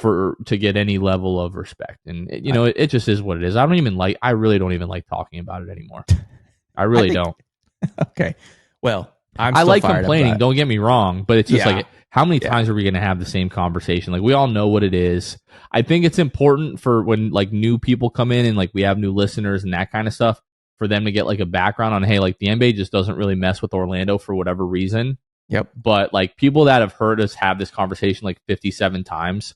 to get any level of respect. And it just is what it is. I really don't even like talking about it anymore. I really don't. Okay. Well, I like complaining, don't get me wrong, but it's just like, how many times are we going to have the same conversation? Like, we all know what it is. I think it's important for when like new people come in and like we have new listeners and that kind of stuff, for them to get like a background on, hey, like the NBA just doesn't really mess with Orlando for whatever reason. Yep. But like people that have heard us have this conversation like 57 times,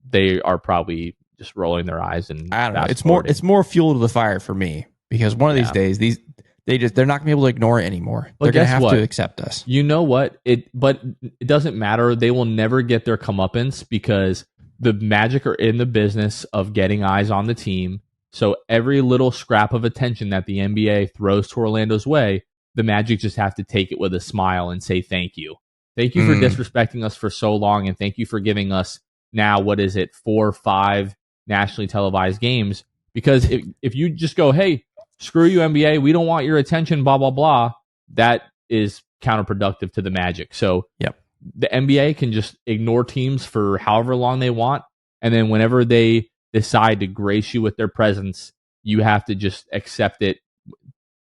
they are probably just rolling their eyes. And I don't know. It's more fuel to the fire for me, because one of these days they're not gonna be able to ignore it anymore. They're gonna have to accept us. You know what? But it doesn't matter. They will never get their comeuppance, because the Magic are in the business of getting eyes on the team. So every little scrap of attention that the NBA throws to Orlando's way, the Magic just have to take it with a smile and say thank you. Thank you for disrespecting us for so long, and thank you for giving us now, 4 or 5 nationally televised games. Because if you just go, hey, screw you, NBA, we don't want your attention, blah, blah, blah, that is counterproductive to the Magic. So the NBA can just ignore teams for however long they want, and then whenever they decide to grace you with their presence, you have to just accept it,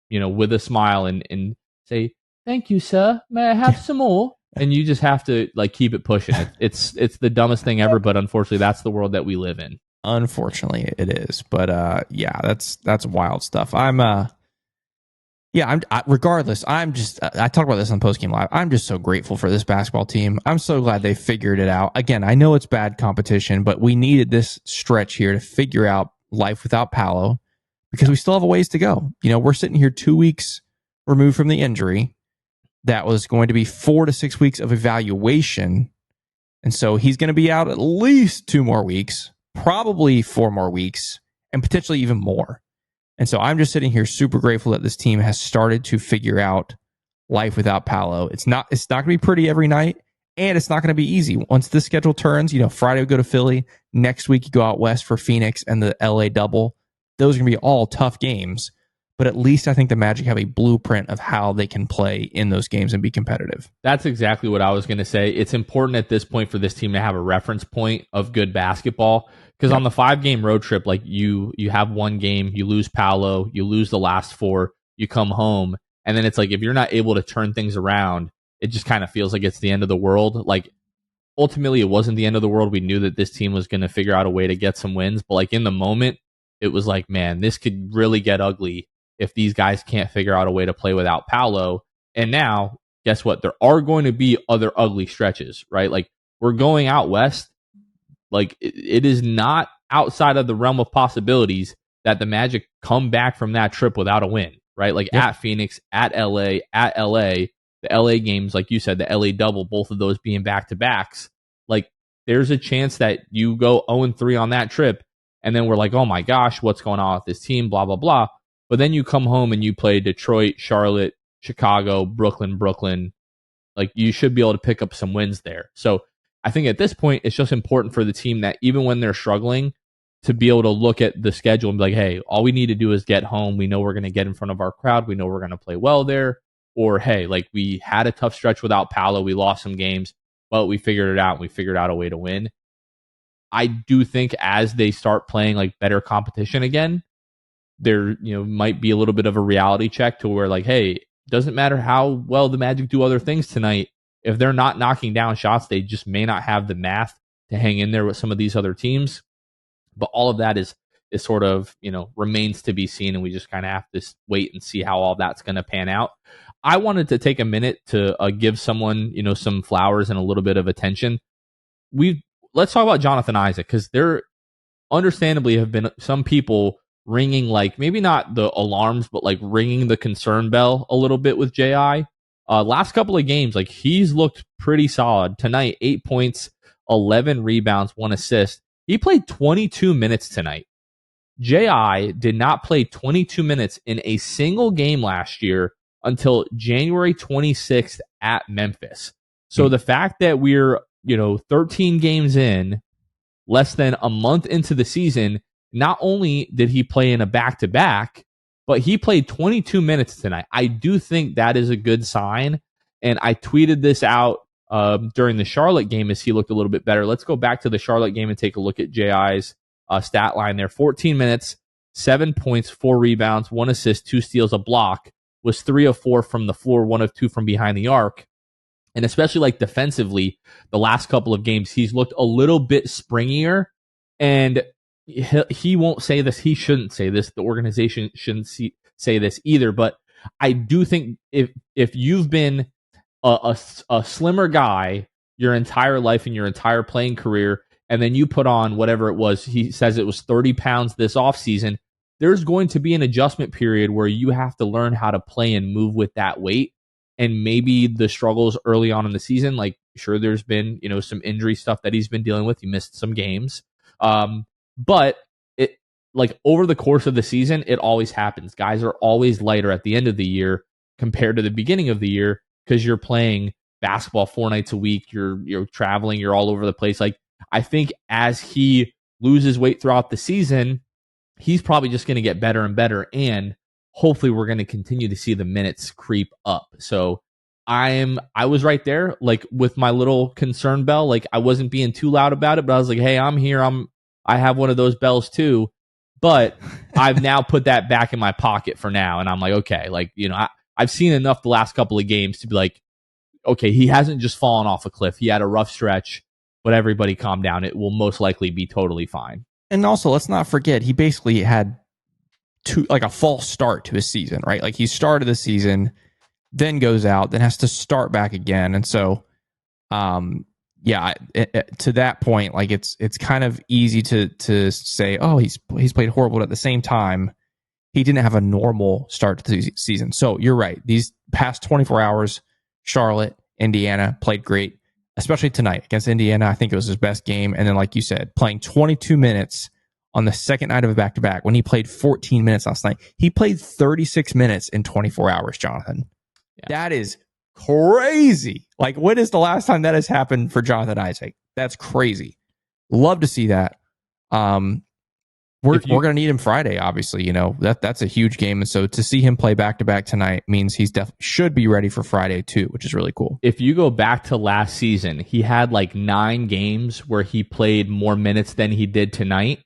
with a smile and say, thank you, sir. May I have some more? And you just have to like keep it pushing. It's the dumbest thing ever, but unfortunately that's the world that we live in. Unfortunately it is. But that's wild stuff. Regardless, I talked about this on Postgame Live. I'm just so grateful for this basketball team. I'm so glad they figured it out. Again, I know it's bad competition, but we needed this stretch here to figure out life without Paolo, because we still have a ways to go. We're sitting here 2 weeks removed from the injury. That was going to be 4 to 6 weeks of evaluation. And so he's going to be out at least 2 more weeks, probably 4 more weeks, and potentially even more. And so I'm just sitting here super grateful that this team has started to figure out life without Paolo. It's not going to be pretty every night, and it's not going to be easy. Once the schedule turns, Friday we go to Philly. Next week you go out west for Phoenix and the LA double. Those are going to be all tough games, but at least I think the Magic have a blueprint of how they can play in those games and be competitive. That's exactly what I was going to say. It's important at this point for this team to have a reference point of good basketball. Because on the 5-game road trip, like you have one game, you lose Paolo, you lose the last 4, you come home, and then it's like if you're not able to turn things around, it just kind of feels like it's the end of the world. Like ultimately, it wasn't the end of the world. We knew that this team was going to figure out a way to get some wins, but like in the moment, it was like, man, this could really get ugly if these guys can't figure out a way to play without Paolo. And now, guess what? There are going to be other ugly stretches, right? Like we're going out west. Like it is not outside of the realm of possibilities that the Magic come back from that trip without a win, right? Like at Phoenix, at LA, the LA games, like you said, the LA double, both of those being back-to-backs. Like there's a chance that you go 0-3 on that trip, and then we're like, oh my gosh, what's going on with this team, blah, blah, blah. But then you come home and you play Detroit, Charlotte, Chicago, Brooklyn. Like you should be able to pick up some wins there. So I think at this point, it's just important for the team that even when they're struggling, to be able to look at the schedule and be like, hey, all we need to do is get home. We know we're going to get in front of our crowd. We know we're going to play well there. Or, hey, like we had a tough stretch without Paolo. We lost some games. but we figured it out. We figured out a way to win. I do think as they start playing like better competition again, there might be a little bit of a reality check to where like, hey, doesn't matter how well the Magic do other things tonight. If they're not knocking down shots, they just may not have the math to hang in there with some of these other teams. But all of that is sort of, remains to be seen, and we just kind of have to wait and see how all that's going to pan out. I wanted to take a minute to give someone, some flowers and a little bit of attention. Let's talk about Jonathan Isaac, because there understandably have been some people ringing, like, maybe not the alarms, but like ringing the concern bell a little bit with JI. Last couple of games, like, he's looked pretty solid. Tonight, 8 points, 11 rebounds, 1 assist. He played 22 minutes tonight. JI did not play 22 minutes in a single game last year until January 26th at Memphis. So the fact that we're, 13 games in, less than a month into the season, not only did he play in a back-to-back, but he played 22 minutes tonight. I do think that is a good sign, and I tweeted this out during the Charlotte game as he looked a little bit better. Let's go back to the Charlotte game and take a look at JI's stat line there. 14 minutes, 7 points, 4 rebounds, 1 assist, 2 steals, a block, was 3 of 4 from the floor, 1 of 2 from behind the arc. And especially like defensively, the last couple of games, he's looked a little bit springier, and he won't say this. He shouldn't say this. The organization shouldn't say this either. But I do think if you've been a slimmer guy your entire life and your entire playing career, and then you put on whatever it was, he says it was 30 pounds this offseason, there's going to be an adjustment period where you have to learn how to play and move with that weight. And maybe the struggles early on in the season, like, sure, there's been, some injury stuff that he's been dealing with. He missed some games. But it, like, over the course of the season, it always happens. Guys are always lighter at the end of the year compared to the beginning of the year, because you're playing basketball 4 nights a week. You're traveling. You're all over the place. Like, I think as he loses weight throughout the season, he's probably just going to get better and better. And hopefully we're going to continue to see the minutes creep up. So I was right there, like, with my little concern bell. Like, I wasn't being too loud about it, but I was like, hey, I'm here. I have one of those bells too, but I've now put that back in my pocket for now. And I'm like, okay, like, I've seen enough the last couple of games to be like, okay, he hasn't just fallen off a cliff. He had a rough stretch, but everybody calm down. It will most likely be totally fine. And also, let's not forget, he basically had a false start to his season, right? Like, he started the season, then goes out, then has to start back again. And so, to that point, like, it's kind of easy to say, oh, he's played horrible. But at the same time, he didn't have a normal start to the season. So you're right. These past 24 hours, Charlotte, Indiana played great, especially tonight against Indiana. I think it was his best game. And then, like you said, playing 22 minutes on the second night of a back-to-back, when he played 14 minutes last night. He played 36 minutes in 24 hours, Jonathan. Yeah. That is crazy. Like, when is the last time that has happened for Jonathan Isaac? That's crazy. Love to see that. We're going to need him Friday, obviously. That's a huge game. And so to see him play back-to-back tonight means he's should be ready for Friday too, which is really cool. If you go back to last season, he had like 9 games where he played more minutes than he did tonight.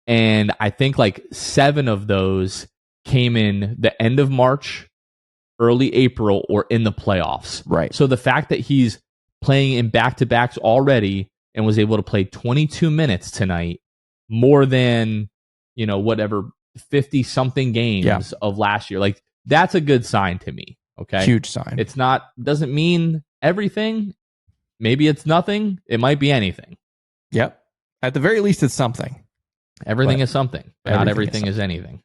And I think like 7 of those came in the end of March, early April, or in the playoffs. Right. So the fact that he's playing in back-to-backs already and was able to play 22 minutes tonight, more than, 50-something games of last year, like, that's a good sign to me. Okay. Huge sign. It's not, doesn't mean everything. Maybe it's nothing. It might be anything. Yep. At the very least, it's something. Everything is something. Not everything is anything.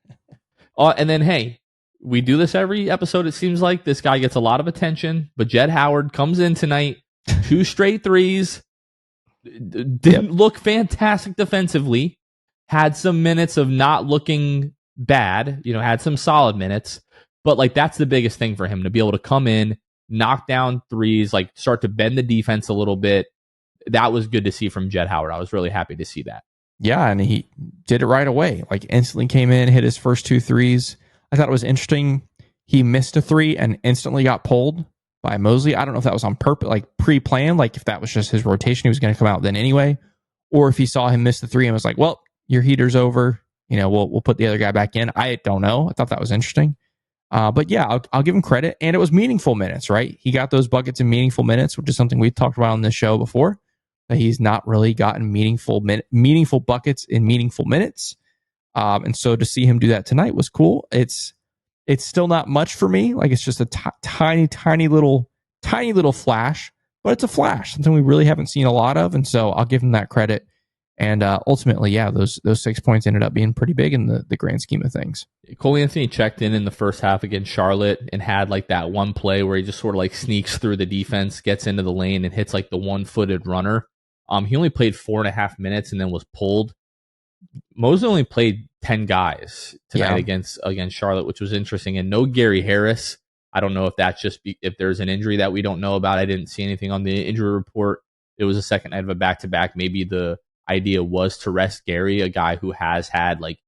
And then, hey, we do this every episode. It seems like this guy gets a lot of attention, but Jett Howard comes in tonight, 2 straight threes, didn't look fantastic defensively, had some minutes of not looking bad, had some solid minutes, but like, that's the biggest thing for him, to be able to come in, knock down threes, like, start to bend the defense a little bit. That was good to see from Jett Howard. I was really happy to see that. Yeah, and he did it right away. Like, instantly came in, hit his first 2 threes. I thought it was interesting. He missed a 3 and instantly got pulled. by Mosley. I don't know if that was on purpose, like pre-planned, like if that was just his rotation, he was going to come out then anyway, or if he saw him miss the three and was like, well, your heater's over. We'll put the other guy back in. I don't know. I thought that was interesting. But yeah, I'll give him credit. And it was meaningful minutes, right? He got those buckets in meaningful minutes, which is something we've talked about on this show before, that he's not really gotten meaningful buckets in meaningful minutes. And so to see him do that tonight was cool. It's still not much for me. Like, it's just a tiny little flash, but it's a flash, something we really haven't seen a lot of. And so I'll give him that credit. And ultimately, yeah, those 6 points ended up being pretty big in the grand scheme of things. Cole Anthony checked in the first half against Charlotte and had like that one play where he just sort of like sneaks through the defense, gets into the lane, and hits like the one-footed runner. He only played 4.5 minutes and then was pulled. Mosley only played 10 guys tonight against Charlotte, which was interesting. And no Gary Harris. I don't know if that's just if there's an injury that we don't know about. I didn't see anything on the injury report. It was a second night of a back-to-back. Maybe the idea was to rest Gary, a guy who has had like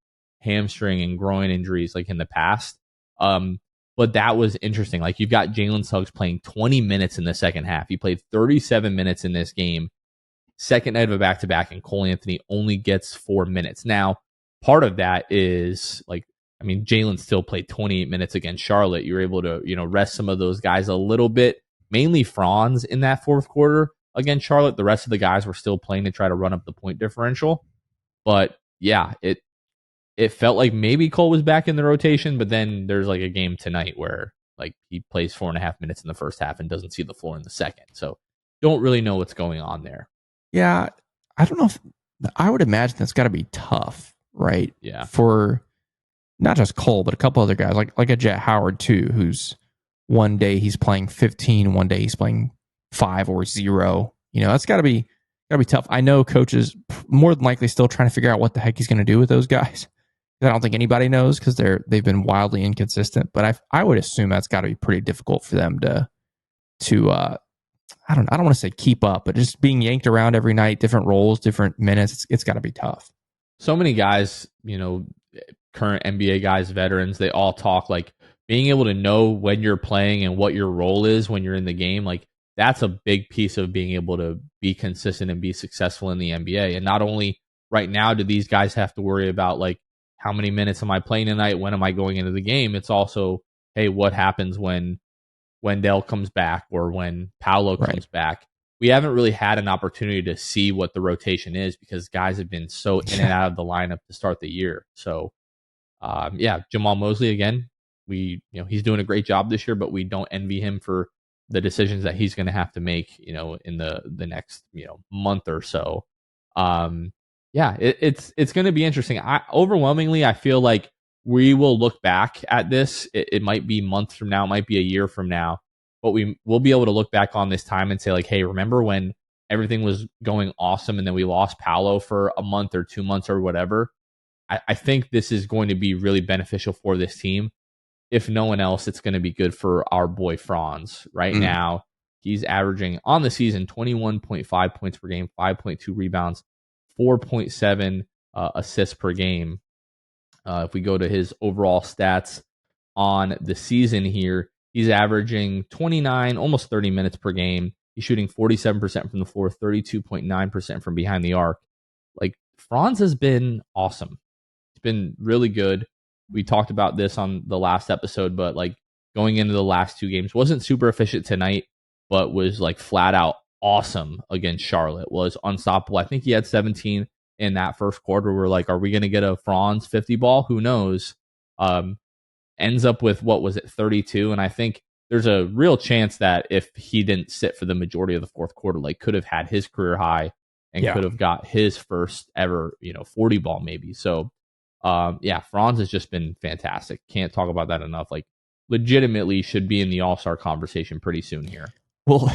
hamstring and groin injuries like in the past. But that was interesting. Like, you've got Jalen Suggs playing 20 minutes in the second half. He played 37 minutes in this game. Second night of a back-to-back, and Cole Anthony only gets 4 minutes. Now, part of that is like, I mean, Jalen still played 28 minutes against Charlotte. You were able to, rest some of those guys a little bit, mainly Franz in that fourth quarter against Charlotte. The rest of the guys were still playing to try to run up the point differential. But yeah, it felt like maybe Cole was back in the rotation, but then there's like a game tonight where like he plays 4.5 minutes in the first half and doesn't see the floor in the second. So don't really know what's going on there. Yeah, I don't know if I would imagine that's got to be tough, right? Yeah. For not just Cole, but a couple other guys like a Jet Howard too, who's one day he's playing 15, one day he's playing 5 or 0. That's got to be tough. I know coaches more than likely still trying to figure out what the heck he's going to do with those guys. I don't think anybody knows because they've been wildly inconsistent. But I would assume that's got to be pretty difficult for them to I don't want to say keep up, but just being yanked around every night, different roles, different minutes. It's got to be tough. So many guys, current NBA guys, veterans, they all talk like being able to know when you're playing and what your role is when you're in the game. Like, that's a big piece of being able to be consistent and be successful in the NBA. And not only right now do these guys have to worry about like, how many minutes am I playing tonight? When am I going into the game? It's also, hey, what happens when Wendell comes back or when Paolo comes back? We haven't really had an opportunity to see what the rotation is because guys have been so in and out of the lineup to start the year. So, Jamal Mosley again. He's doing a great job this year, but we don't envy him for the decisions that he's going to have to make, in the next, month or so. It's going to be interesting. Overwhelmingly, I feel like we will look back at this. It might be months from now, it might be a year from now, but we'll be able to look back on this time and say like, hey, remember when everything was going awesome and then we lost Paolo for a month or 2 months or whatever? I think this is going to be really beneficial for this team. If no one else, it's going to be good for our boy Franz. Right now, he's averaging on the season 21.5 points per game, 5.2 rebounds, 4.7 assists per game. If we go to his overall stats on the season here, he's averaging 29, almost 30 minutes per game. He's shooting 47% from the floor, 32.9% from behind the arc. Like, Franz has been awesome. It's been really good. We talked about this on the last episode, but like going into the last 2 games, wasn't super efficient tonight, but was like flat out awesome against Charlotte, was unstoppable. I think he had 17 in that first quarter. We're like, are we going to get a Franz 50 ball? Who knows? Ends up with, what was it, 32? And I think there's a real chance that if he didn't sit for the majority of the fourth quarter, like could have had his career high and could have got his first ever, 40 ball maybe. So, Franz has just been fantastic. Can't talk about that enough. Like, legitimately should be in the All-Star conversation pretty soon here. Well,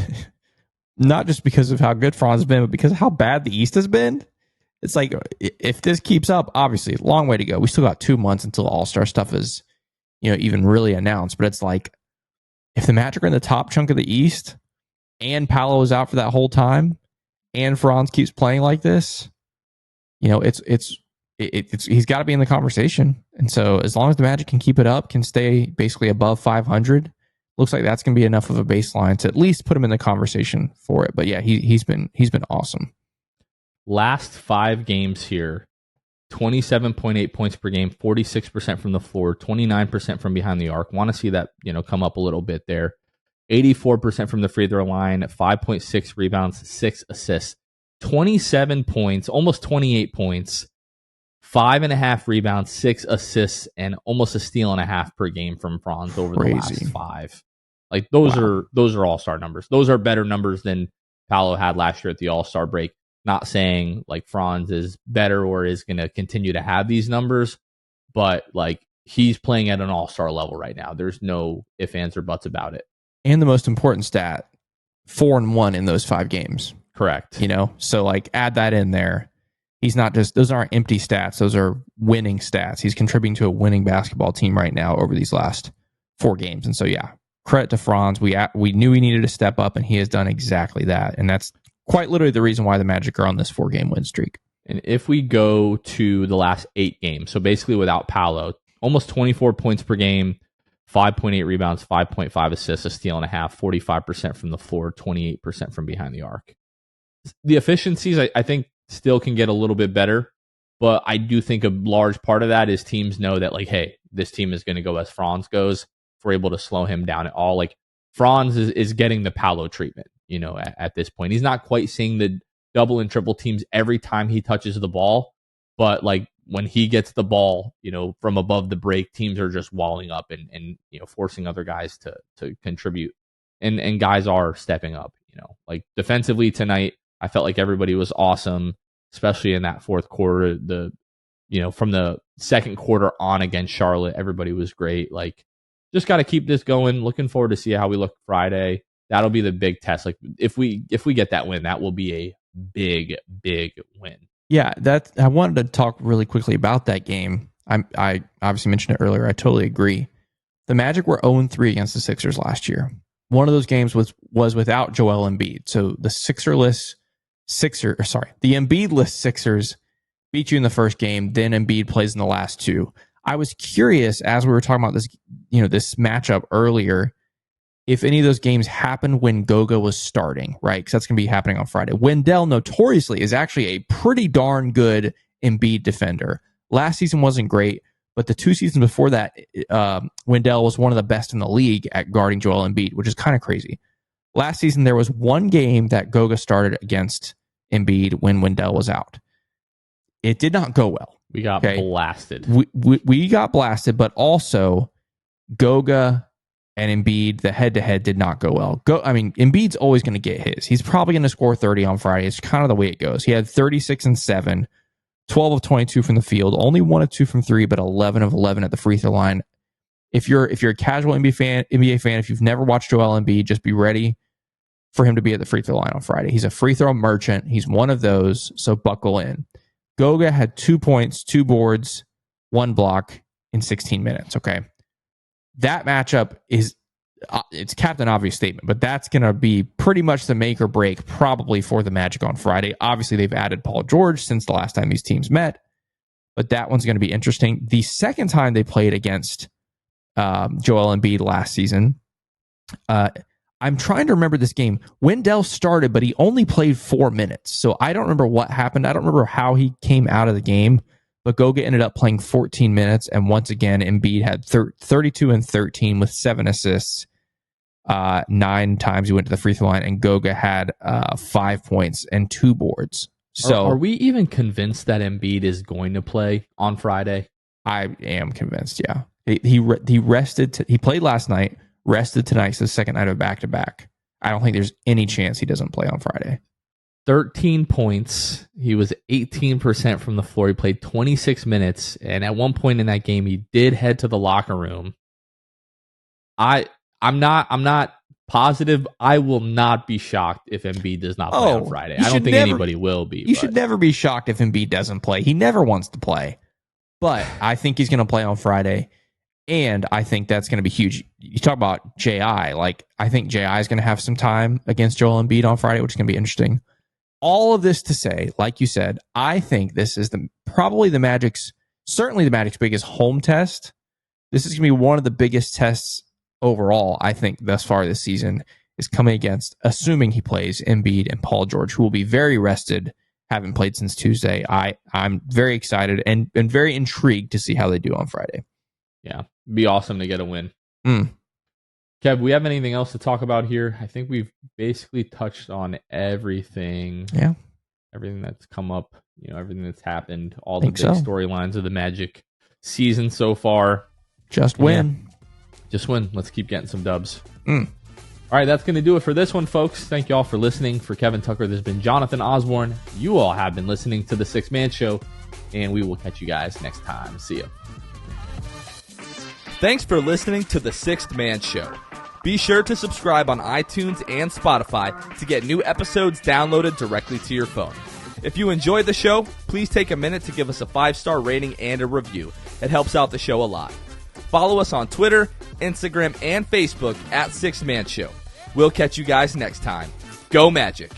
not just because of how good Franz has been, but because of how bad the East has been. It's like, if this keeps up, obviously, long way to go. We still got 2 months until All-Star stuff is, even really announced. But it's like, if the Magic are in the top chunk of the East and Paolo is out for that whole time and Franz keeps playing like this, he's got to be in the conversation. And so as long as the Magic can keep it up, can stay basically above 500, looks like that's going to be enough of a baseline to at least put him in the conversation for it. But yeah, he's been awesome. Last 5 games here, 27.8 points per game, 46% from the floor, 29% from behind the arc. Want to see that, come up a little bit there. 84% from the free throw line, 5.6 rebounds, 6 assists, 27 points, almost 28 points, 5.5 rebounds, 6 assists, and almost a steal and a half per game from Franz over the last 5. Like those are all-star numbers. Those are better numbers than Paolo had last year at the All-Star break. Not saying like Franz is better or is going to continue to have these numbers, but like he's playing at an all-star level right now. There's no ifs, ands, or buts about it. And the most important stat, 4-1 in those 5 games. Correct. So like add that in there. He's not just, those aren't empty stats. Those are winning stats. He's contributing to a winning basketball team right now over these last 4 games. And so, yeah, credit to Franz. We knew he needed to step up, and he has done exactly that. And that's quite literally the reason why the Magic are on this 4-game win streak. And if we go to the last 8 games, so basically without Paolo, almost 24 points per game, 5.8 rebounds, 5.5 assists, a steal and a half, 45% from the floor, 28% from behind the arc. The efficiencies, I think, still can get a little bit better, but I do think a large part of that is teams know that, like, hey, this team is going to go as Franz goes. If we're able to slow him down at all, like Franz is getting the Paolo treatment. At this point, he's not quite seeing the double and triple teams every time he touches the ball, but like when he gets the ball, from above the break, teams are just walling up and forcing other guys to contribute, and guys are stepping up. Like defensively tonight, I felt like everybody was awesome, especially in that fourth quarter. From the second quarter on against Charlotte, everybody was great. Like, just got to keep this going. Looking forward to see how we look Friday. That'll be the big test. Like if we get that win, that will be a big win. Yeah, I wanted to talk really quickly about that game. I obviously mentioned it earlier. I totally agree. The Magic were 0-3 against the Sixers last year. One of those games was without Joel Embiid. So the the Embiid-less Sixers beat you in the first game. Then Embiid plays in the last 2. I was curious as we were talking about this, this matchup earlier, if any of those games happened when Goga was starting, right? Because that's going to be happening on Friday. Wendell notoriously is actually a pretty darn good Embiid defender. Last season wasn't great, but the 2 seasons before that, Wendell was one of the best in the league at guarding Joel Embiid, which is kind of crazy. Last season, there was one game that Goga started against Embiid when Wendell was out. It did not go well. We got blasted. We got blasted, but also Goga and Embiid, the head-to-head did not go well. Embiid's always going to get his. He's probably going to score 30 on Friday. It's kind of the way it goes. He had 36 and 7, 12 of 22 from the field, only 1 of 2 from 3, but 11 of 11 at the free throw line. If you're a casual NBA fan, if you've never watched Joel Embiid, just be ready for him to be at the free throw line on Friday. He's a free throw merchant. He's one of those, so buckle in. Goga had 2 points, 2 boards, 1 block in 16 minutes, okay? That matchup is, it's Captain Obvious statement, but that's going to be pretty much the make or break probably for the Magic on Friday. Obviously, they've added Paul George since the last time these teams met, but that one's going to be interesting. The second time they played against Joel Embiid last season, I'm trying to remember this game. Wendell started, but he only played 4 minutes, so I don't remember what happened. I don't remember how he came out of the game. But Goga ended up playing 14 minutes, and once again, Embiid had 32 and 13 with 7 assists. 9 times he went to the free throw line, and Goga had 5 points and 2 boards. So, are we even convinced that Embiid is going to play on Friday? I am convinced. Yeah, he rested. He played last night, rested tonight. So the second night of back-to-back. I don't think there's any chance he doesn't play on Friday. 13 points. He was 18% from the floor. He played 26 minutes. And at one point in that game, he did head to the locker room. I'm not positive. I will not be shocked if Embiid does not play on Friday. I don't think anybody will be. You should never be shocked if Embiid doesn't play. He never wants to play. But I think he's going to play on Friday. And I think that's going to be huge. You talk about J.I. Like, I think J.I. is going to have some time against Joel Embiid on Friday, which is going to be interesting. All of this to say, like you said, I think this is certainly the Magic's biggest home test. This is going to be one of the biggest tests overall, I think, thus far this season is coming against, assuming he plays, Embiid and Paul George, who will be very rested, haven't played since Tuesday. I'm very excited and very intrigued to see how they do on Friday. Yeah, be awesome to get a win. Kev, we have anything else to talk about here? I think we've basically touched on everything. Yeah. Everything that's come up, everything that's happened, all the big storylines of the Magic season so far. Just win. Yeah. Just win. Let's keep getting some dubs. All right, that's going to do it for this one, folks. Thank you all for listening. For Kevin Tucker, there's been Jonathan Osborne. You all have been listening to The Sixth Man Show, and we will catch you guys next time. See ya. Thanks for listening to The Sixth Man Show. Be sure to subscribe on iTunes and Spotify to get new episodes downloaded directly to your phone. If you enjoyed the show, please take a minute to give us a 5-star rating and a review. It helps out the show a lot. Follow us on Twitter, Instagram, and Facebook at Sixth Man Show. We'll catch you guys next time. Go Magic!